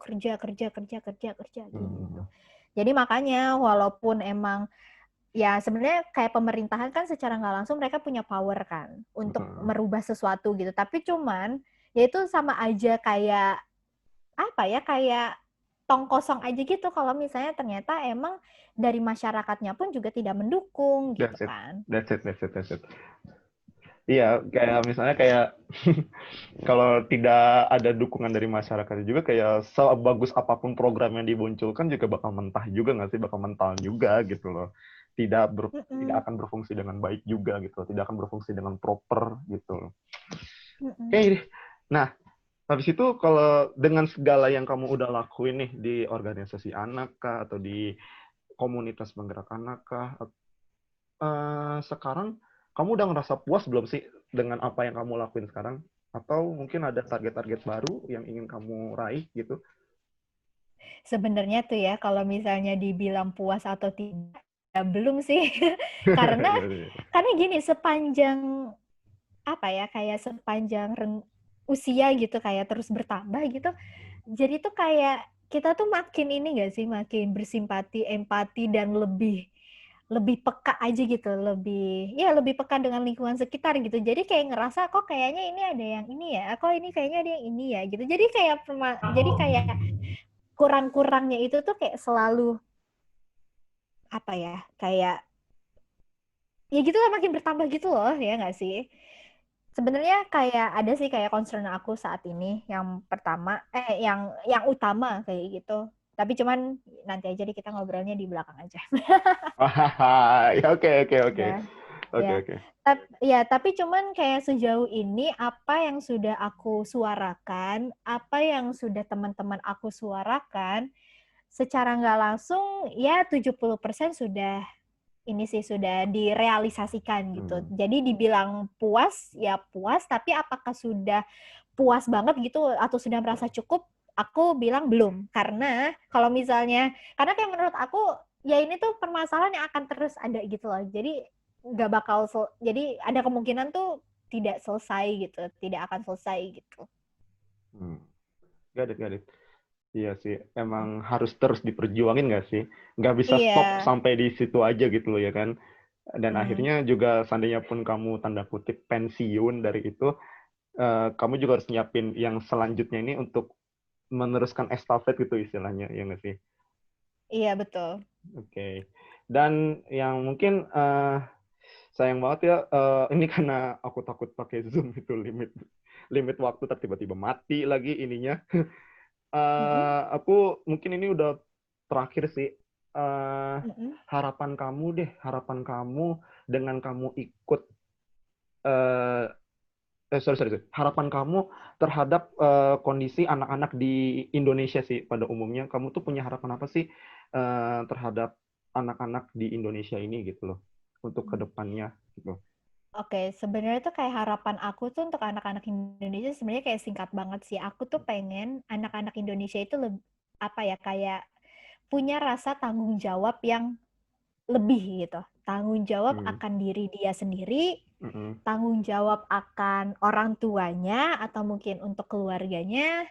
Speaker 2: kerja kerja kerja kerja kerja gitu.
Speaker 1: Hmm.
Speaker 2: Jadi makanya walaupun emang ya sebenarnya kayak pemerintahan kan secara nggak langsung mereka punya power kan untuk
Speaker 1: Hmm.
Speaker 2: merubah sesuatu gitu, tapi cuman ya itu sama aja kayak apa ya, kayak tong kosong aja gitu kalau misalnya ternyata emang dari masyarakatnya pun juga tidak mendukung gitu
Speaker 1: That's it.
Speaker 2: kan.
Speaker 1: That's it. That's it. That's it. Iya, kayak misalnya kayak kalau tidak ada dukungan dari masyarakat juga, kayak sebagus apapun program yang dimunculkan juga bakal mentah juga nggak sih, bakal mental juga gitu loh. Tidak
Speaker 2: Mm-mm.
Speaker 1: akan berfungsi dengan baik juga gitu loh. Tidak akan berfungsi dengan proper gitu loh.
Speaker 2: Mm-mm.
Speaker 1: Oke, nah habis itu kalau dengan segala yang kamu udah lakuin nih di organisasi anak kah atau di komunitas penggerak anak kah, sekarang kamu udah ngerasa puas belum sih dengan apa yang kamu lakuin sekarang? Atau mungkin ada target-target baru yang ingin kamu raih gitu?
Speaker 2: Sebenarnya tuh ya kalau misalnya dibilang puas atau tidak, ya belum sih. Karena gini, sepanjang apa ya, kayak sepanjang usia gitu kayak terus bertambah gitu. Jadi tuh kayak kita tuh makin ini gak sih, makin bersimpati, empati dan lebih lebih peka aja gitu, lebih peka dengan lingkungan sekitar gitu. Jadi kayak ngerasa kok kayaknya ini ada yang ini ya, kok ini kayaknya ada yang ini ya gitu. Jadi kayak kurang-kurangnya itu tuh kayak selalu apa ya, kayak ya gitu lah, makin bertambah gitu loh, ya nggak sih? Sebenarnya kayak ada sih kayak concern aku saat ini yang pertama yang utama kayak gitu. Tapi cuman nanti aja deh, kita ngobrolnya di belakang aja.
Speaker 1: Ya, oke, oke, oke.
Speaker 2: Ya,
Speaker 1: Oke,
Speaker 2: ya.
Speaker 1: oke.
Speaker 2: Tapi cuman kayak sejauh ini apa yang sudah aku suarakan, apa yang sudah teman-teman aku suarakan, secara nggak langsung ya 70% sudah ini sih sudah direalisasikan gitu. Jadi dibilang puas ya puas, tapi apakah sudah puas banget gitu atau sudah merasa cukup? Aku bilang belum. Karena kayak menurut aku ya ini tuh permasalahan yang akan terus ada gitu loh. Jadi nggak bakal jadi ada kemungkinan tuh tidak selesai gitu, tidak akan selesai gitu.
Speaker 1: Got it, got it. Iya sih, emang harus terus diperjuangin nggak sih? Nggak bisa stop
Speaker 2: Iya.
Speaker 1: sampai di situ aja gitu loh ya kan? Dan
Speaker 2: Hmm.
Speaker 1: akhirnya juga seandainya pun kamu tanda kutip pensiun dari itu, kamu juga harus nyiapin yang selanjutnya ini untuk meneruskan estafet gitu istilahnya, ya nggak sih?
Speaker 2: Iya betul.
Speaker 1: Oke. Dan yang mungkin sayang banget ya, ini karena aku takut pakai Zoom itu limit waktu, tiba-tiba mati lagi ininya.
Speaker 2: Mm-mm.
Speaker 1: Aku mungkin ini udah terakhir sih.
Speaker 2: Mm-mm.
Speaker 1: Harapan kamu dengan kamu ikut eh sorry. Harapan kamu terhadap kondisi anak-anak di Indonesia sih pada umumnya. Kamu tuh punya harapan apa sih terhadap anak-anak di Indonesia ini gitu loh untuk kedepannya gitu.
Speaker 2: Oke, sebenarnya tuh kayak harapan aku tuh untuk anak-anak Indonesia sebenarnya kayak singkat banget sih. Aku tuh pengen anak-anak Indonesia itu apa ya, kayak punya rasa tanggung jawab yang lebih gitu. Tanggung jawab
Speaker 1: Hmm.
Speaker 2: akan diri dia sendiri,
Speaker 1: Mm-mm.
Speaker 2: tanggung jawab akan orang tuanya atau mungkin untuk keluarganya,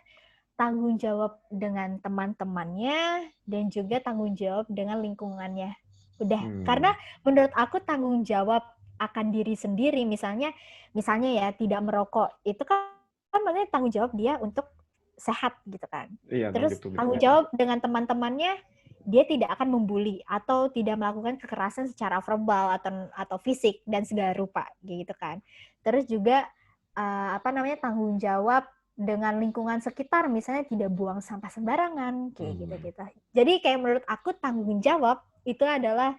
Speaker 2: tanggung jawab dengan teman-temannya, dan juga tanggung jawab dengan lingkungannya. Udah, karena menurut aku tanggung jawab akan diri sendiri, misalnya ya tidak merokok, itu kan maksudnya tanggung jawab dia untuk sehat gitu kan.
Speaker 1: Iya, no,
Speaker 2: Terus
Speaker 1: gitu gitu.
Speaker 2: tanggung jawab dengan teman-temannya, dia tidak akan membuli atau tidak melakukan kekerasan secara verbal atau fisik dan segala rupa gitu kan. Terus juga tanggung jawab dengan lingkungan sekitar, misalnya tidak buang sampah sembarangan kayak gitu-gitu. Jadi kayak menurut aku tanggung jawab itu adalah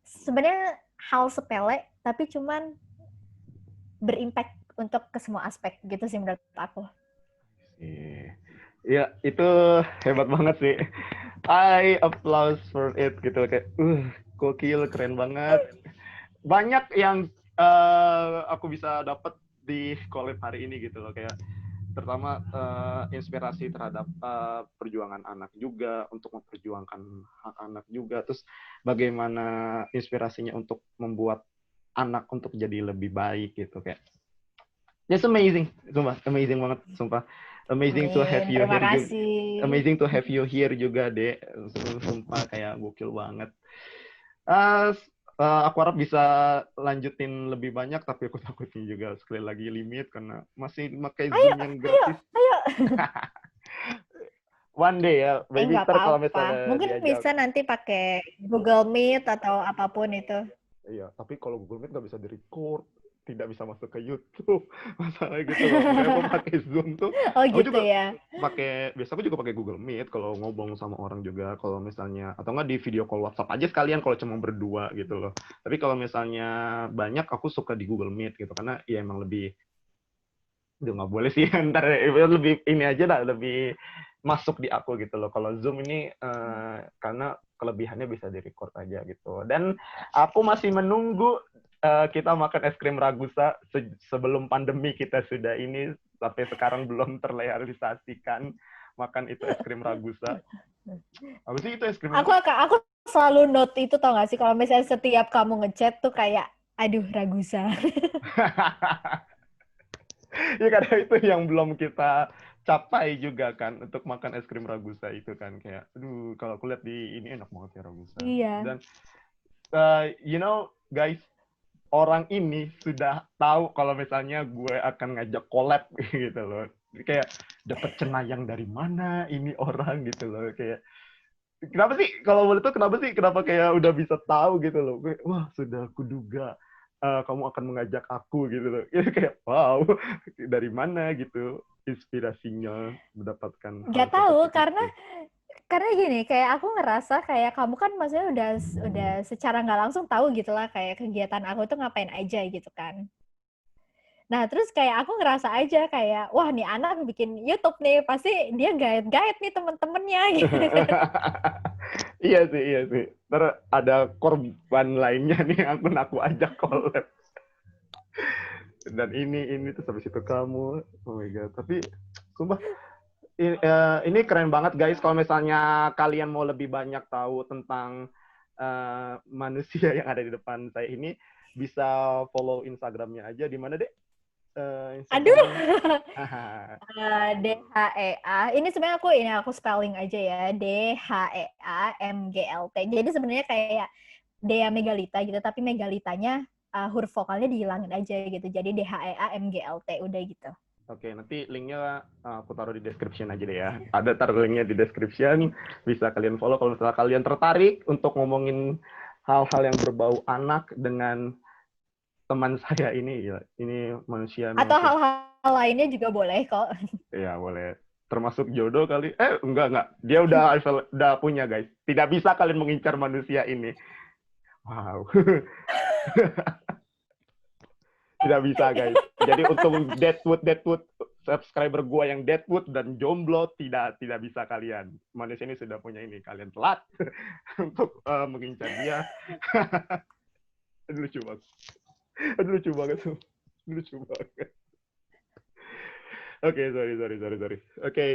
Speaker 2: sebenarnya hal sepele tapi cuman berimpact untuk ke semua aspek gitu sih menurut aku.
Speaker 1: Iya, itu hebat banget sih. I applause for it gitu kayak gokil, keren banget. Banyak yang aku bisa dapat di collab hari ini gitu loh, kayak terutama inspirasi terhadap perjuangan anak juga, untuk memperjuangkan hak anak juga, terus bagaimana inspirasinya untuk membuat anak untuk jadi lebih baik gitu, kayak it's amazing, sumpah, amazing banget, sumpah. Amazing to have
Speaker 2: Amin,
Speaker 1: you
Speaker 2: terima
Speaker 1: here juga.
Speaker 2: kasih.
Speaker 1: Amazing to have you here juga, Dek. Sumpah kayak gokil banget. Uh, aku harap bisa lanjutin lebih banyak, tapi aku takutin juga sekali lagi limit karena masih pakai
Speaker 2: Ayo,
Speaker 1: Zoom yang
Speaker 2: ayo,
Speaker 1: gratis.
Speaker 2: ayo.
Speaker 1: One day ya, maybe
Speaker 2: Nggak
Speaker 1: ntar kalau
Speaker 2: apa-apa.
Speaker 1: misalnya
Speaker 2: Mungkin
Speaker 1: diajak.
Speaker 2: bisa nanti pakai Google Meet atau apapun itu.
Speaker 1: Iya, tapi kalau Google Meet nggak bisa di-record, tidak bisa masuk ke YouTube. Masalah gitu loh. Makanya aku pakai Zoom tuh.
Speaker 2: Oh
Speaker 1: Aku
Speaker 2: gitu
Speaker 1: juga
Speaker 2: ya.
Speaker 1: biasa aku juga pakai Google Meet kalau ngomong sama orang juga, kalau misalnya atau nggak di video call WhatsApp aja sekalian kalau cuma berdua gitu loh. Tapi kalau misalnya banyak aku suka di Google Meet gitu karena ya emang lebih, itu nggak boleh sih ntar lebih ini aja lah, lebih masuk di aku gitu loh. Kalau Zoom ini karena kelebihannya bisa di-record aja gitu. Dan aku masih menunggu kita makan es krim Ragusa sebelum pandemi kita sudah ini, sampai sekarang belum terrealisasikan makan itu es krim Ragusa. Apa sih itu es krim apa?
Speaker 2: Aku selalu note itu, tau gak sih, kalau misalnya setiap kamu ngechat tuh kayak aduh Ragusa.
Speaker 1: Ya karena itu yang belum kita capai juga kan, untuk makan es krim Ragusa itu kan, kayak aduh kalau aku lihat di ini enak banget ya Ragusa.
Speaker 2: Iya.
Speaker 1: Dan you know, guys, orang ini sudah tahu kalau misalnya gue akan ngajak collab gitu loh. Kayak dapat cenayang dari mana ini orang gitu loh. Kayak kenapa sih kalau boleh tuh kenapa kayak udah bisa tahu gitu loh. Wah, sudah kuduga kamu akan mengajak aku gitu loh. Kayak wow, dari mana gitu inspirasinya mendapatkan hal
Speaker 2: Gak tahu
Speaker 1: seperti itu.
Speaker 2: karena gini, kayak aku ngerasa kayak kamu kan maksudnya udah secara nggak langsung tahu gitu lah kayak kegiatan aku tuh ngapain aja gitu kan. Nah, terus kayak aku ngerasa aja kayak, wah nih anak bikin YouTube nih, pasti dia gaet-gaet nih temen-temennya gitu.
Speaker 1: Iya sih. Terus ada korban lainnya nih akun aku ajak collab. Dan ini terus habis itu kamu. Oh my god. Tapi sumpah ini keren banget guys kalau misalnya kalian mau lebih banyak tahu tentang manusia yang ada di depan saya ini bisa follow Instagramnya aja di mana deh
Speaker 2: Aduh,
Speaker 1: Instagramnya.
Speaker 2: DHEA. Ini sebenarnya aku spelling aja ya, DHEAMGLT. Jadi sebenarnya kayak Dea Megalita gitu, tapi megalitanya huruf vokalnya dihilangin aja gitu. Jadi DHEAMGLT udah gitu.
Speaker 1: Oke, nanti linknya aku taruh di description aja deh ya. Ada taruh linknya di description, bisa kalian follow kalau misalnya kalian tertarik untuk ngomongin hal-hal yang berbau anak dengan teman saya ini. Ya, ini manusia
Speaker 2: Atau
Speaker 1: memang
Speaker 2: hal-hal lainnya juga boleh kok.
Speaker 1: ya boleh termasuk jodoh kali. Enggak. Dia udah punya guys. Tidak bisa kalian mengincar manusia ini. Wow. Tidak bisa guys. Jadi untuk Deadwood subscriber gua yang Deadwood dan jomblo tidak bisa kalian. Manusia ini sudah punya ini. Kalian telat untuk mengincar dia. Aduh, lucu banget. Lucu banget. Oke, sorry. Oke,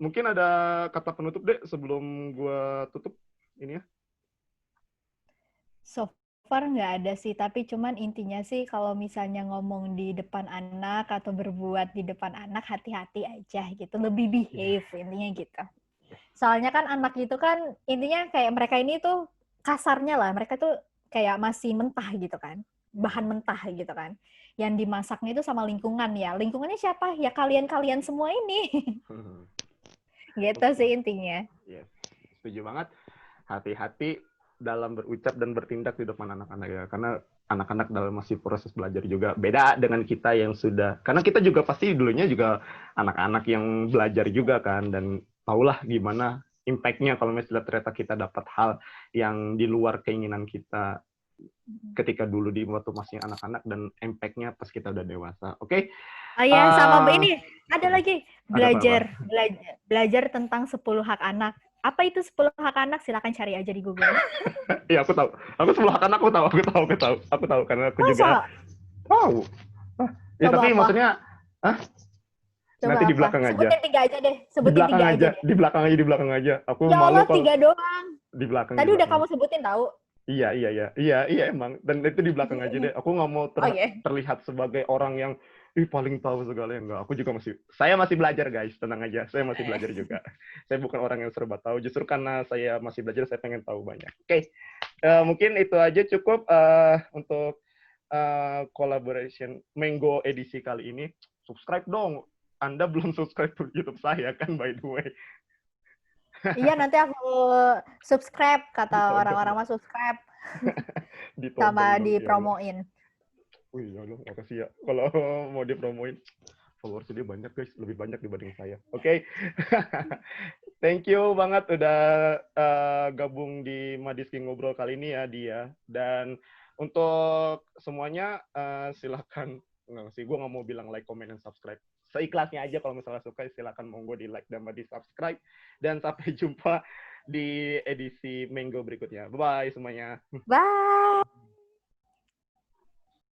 Speaker 1: mungkin ada kata penutup deh sebelum gua tutup ini ya.
Speaker 2: So far nggak ada sih, tapi cuman intinya sih kalau misalnya ngomong di depan anak atau berbuat di depan anak, hati-hati aja gitu, lebih behave intinya gitu. Soalnya kan anak itu kan intinya kayak mereka ini tuh kasarnya lah, mereka tuh kayak masih mentah gitu kan, bahan mentah gitu kan. Yang dimasaknya itu sama lingkungan ya. Lingkungannya siapa? Ya kalian-kalian semua ini. Gitu sih intinya.
Speaker 1: Yes, setuju banget. Hati-hati dalam berucap dan bertindak di depan anak-anak ya, karena anak-anak dalam masih proses belajar juga beda dengan kita yang sudah, karena kita juga pasti dulunya juga anak-anak yang belajar juga kan, dan tahulah gimana impact-nya kalau misalnya ternyata kita dapat hal yang di luar keinginan kita ketika dulu di waktu masih anak-anak dan impact-nya pas kita udah dewasa. Oke?
Speaker 2: Oh iya, sama ini ada lagi
Speaker 1: Ada apa-apa?
Speaker 2: belajar tentang 10 hak anak. Apa itu 10 hak anak? Silakan cari aja di Google.
Speaker 1: Iya, aku tahu. Aku sebelum akan aku tahu karena aku juga
Speaker 2: Masa?
Speaker 1: tahu. Ya
Speaker 2: Coba
Speaker 1: tapi
Speaker 2: apa?
Speaker 1: maksudnya
Speaker 2: Coba
Speaker 1: nanti di
Speaker 2: apa?
Speaker 1: belakang aja.
Speaker 2: Sebutin 3 aja deh.
Speaker 1: Di
Speaker 2: Sebutin
Speaker 1: belakang
Speaker 2: 3 aja
Speaker 1: aja,
Speaker 2: deh.
Speaker 1: di belakang aja. Aku
Speaker 2: Ya
Speaker 1: malu
Speaker 2: Allah,
Speaker 1: kalau
Speaker 2: 3 doang.
Speaker 1: di
Speaker 2: Tadi udah
Speaker 1: belakang.
Speaker 2: kamu sebutin tahu.
Speaker 1: Iya emang. Dan itu di belakang aja deh. Aku nggak mau
Speaker 2: Oke.
Speaker 1: terlihat sebagai orang yang paling tahu segala yang enggak. Aku juga saya masih belajar guys, tenang aja. Saya masih belajar juga. Saya bukan orang yang serba tahu. Justru karena saya masih belajar, saya pengen tahu banyak. Oke. Mungkin itu aja cukup untuk collaboration Mango edisi kali ini. Subscribe dong. Anda belum subscribe ke YouTube saya kan, by the way.
Speaker 2: Iya, nanti aku subscribe, kata orang-orang mah subscribe. Sama
Speaker 1: Ditodong dong, ya Allah.
Speaker 2: dipromoin.
Speaker 1: Wih, ya Allah, makasih ya. Kalau mau dipromoin, followers dia banyak guys, lebih banyak dibanding saya. Oke. Thank you banget udah gabung di Madiski Ngobrol kali ini ya, dia. Dan untuk semuanya silakan, nggak sih, gue nggak mau bilang like, comment, dan subscribe. Seikhlasnya aja, kalau misalnya suka silakan monggo di like dan di subscribe. Dan sampai jumpa di edisi Mango berikutnya. Bye semuanya.
Speaker 2: Bye.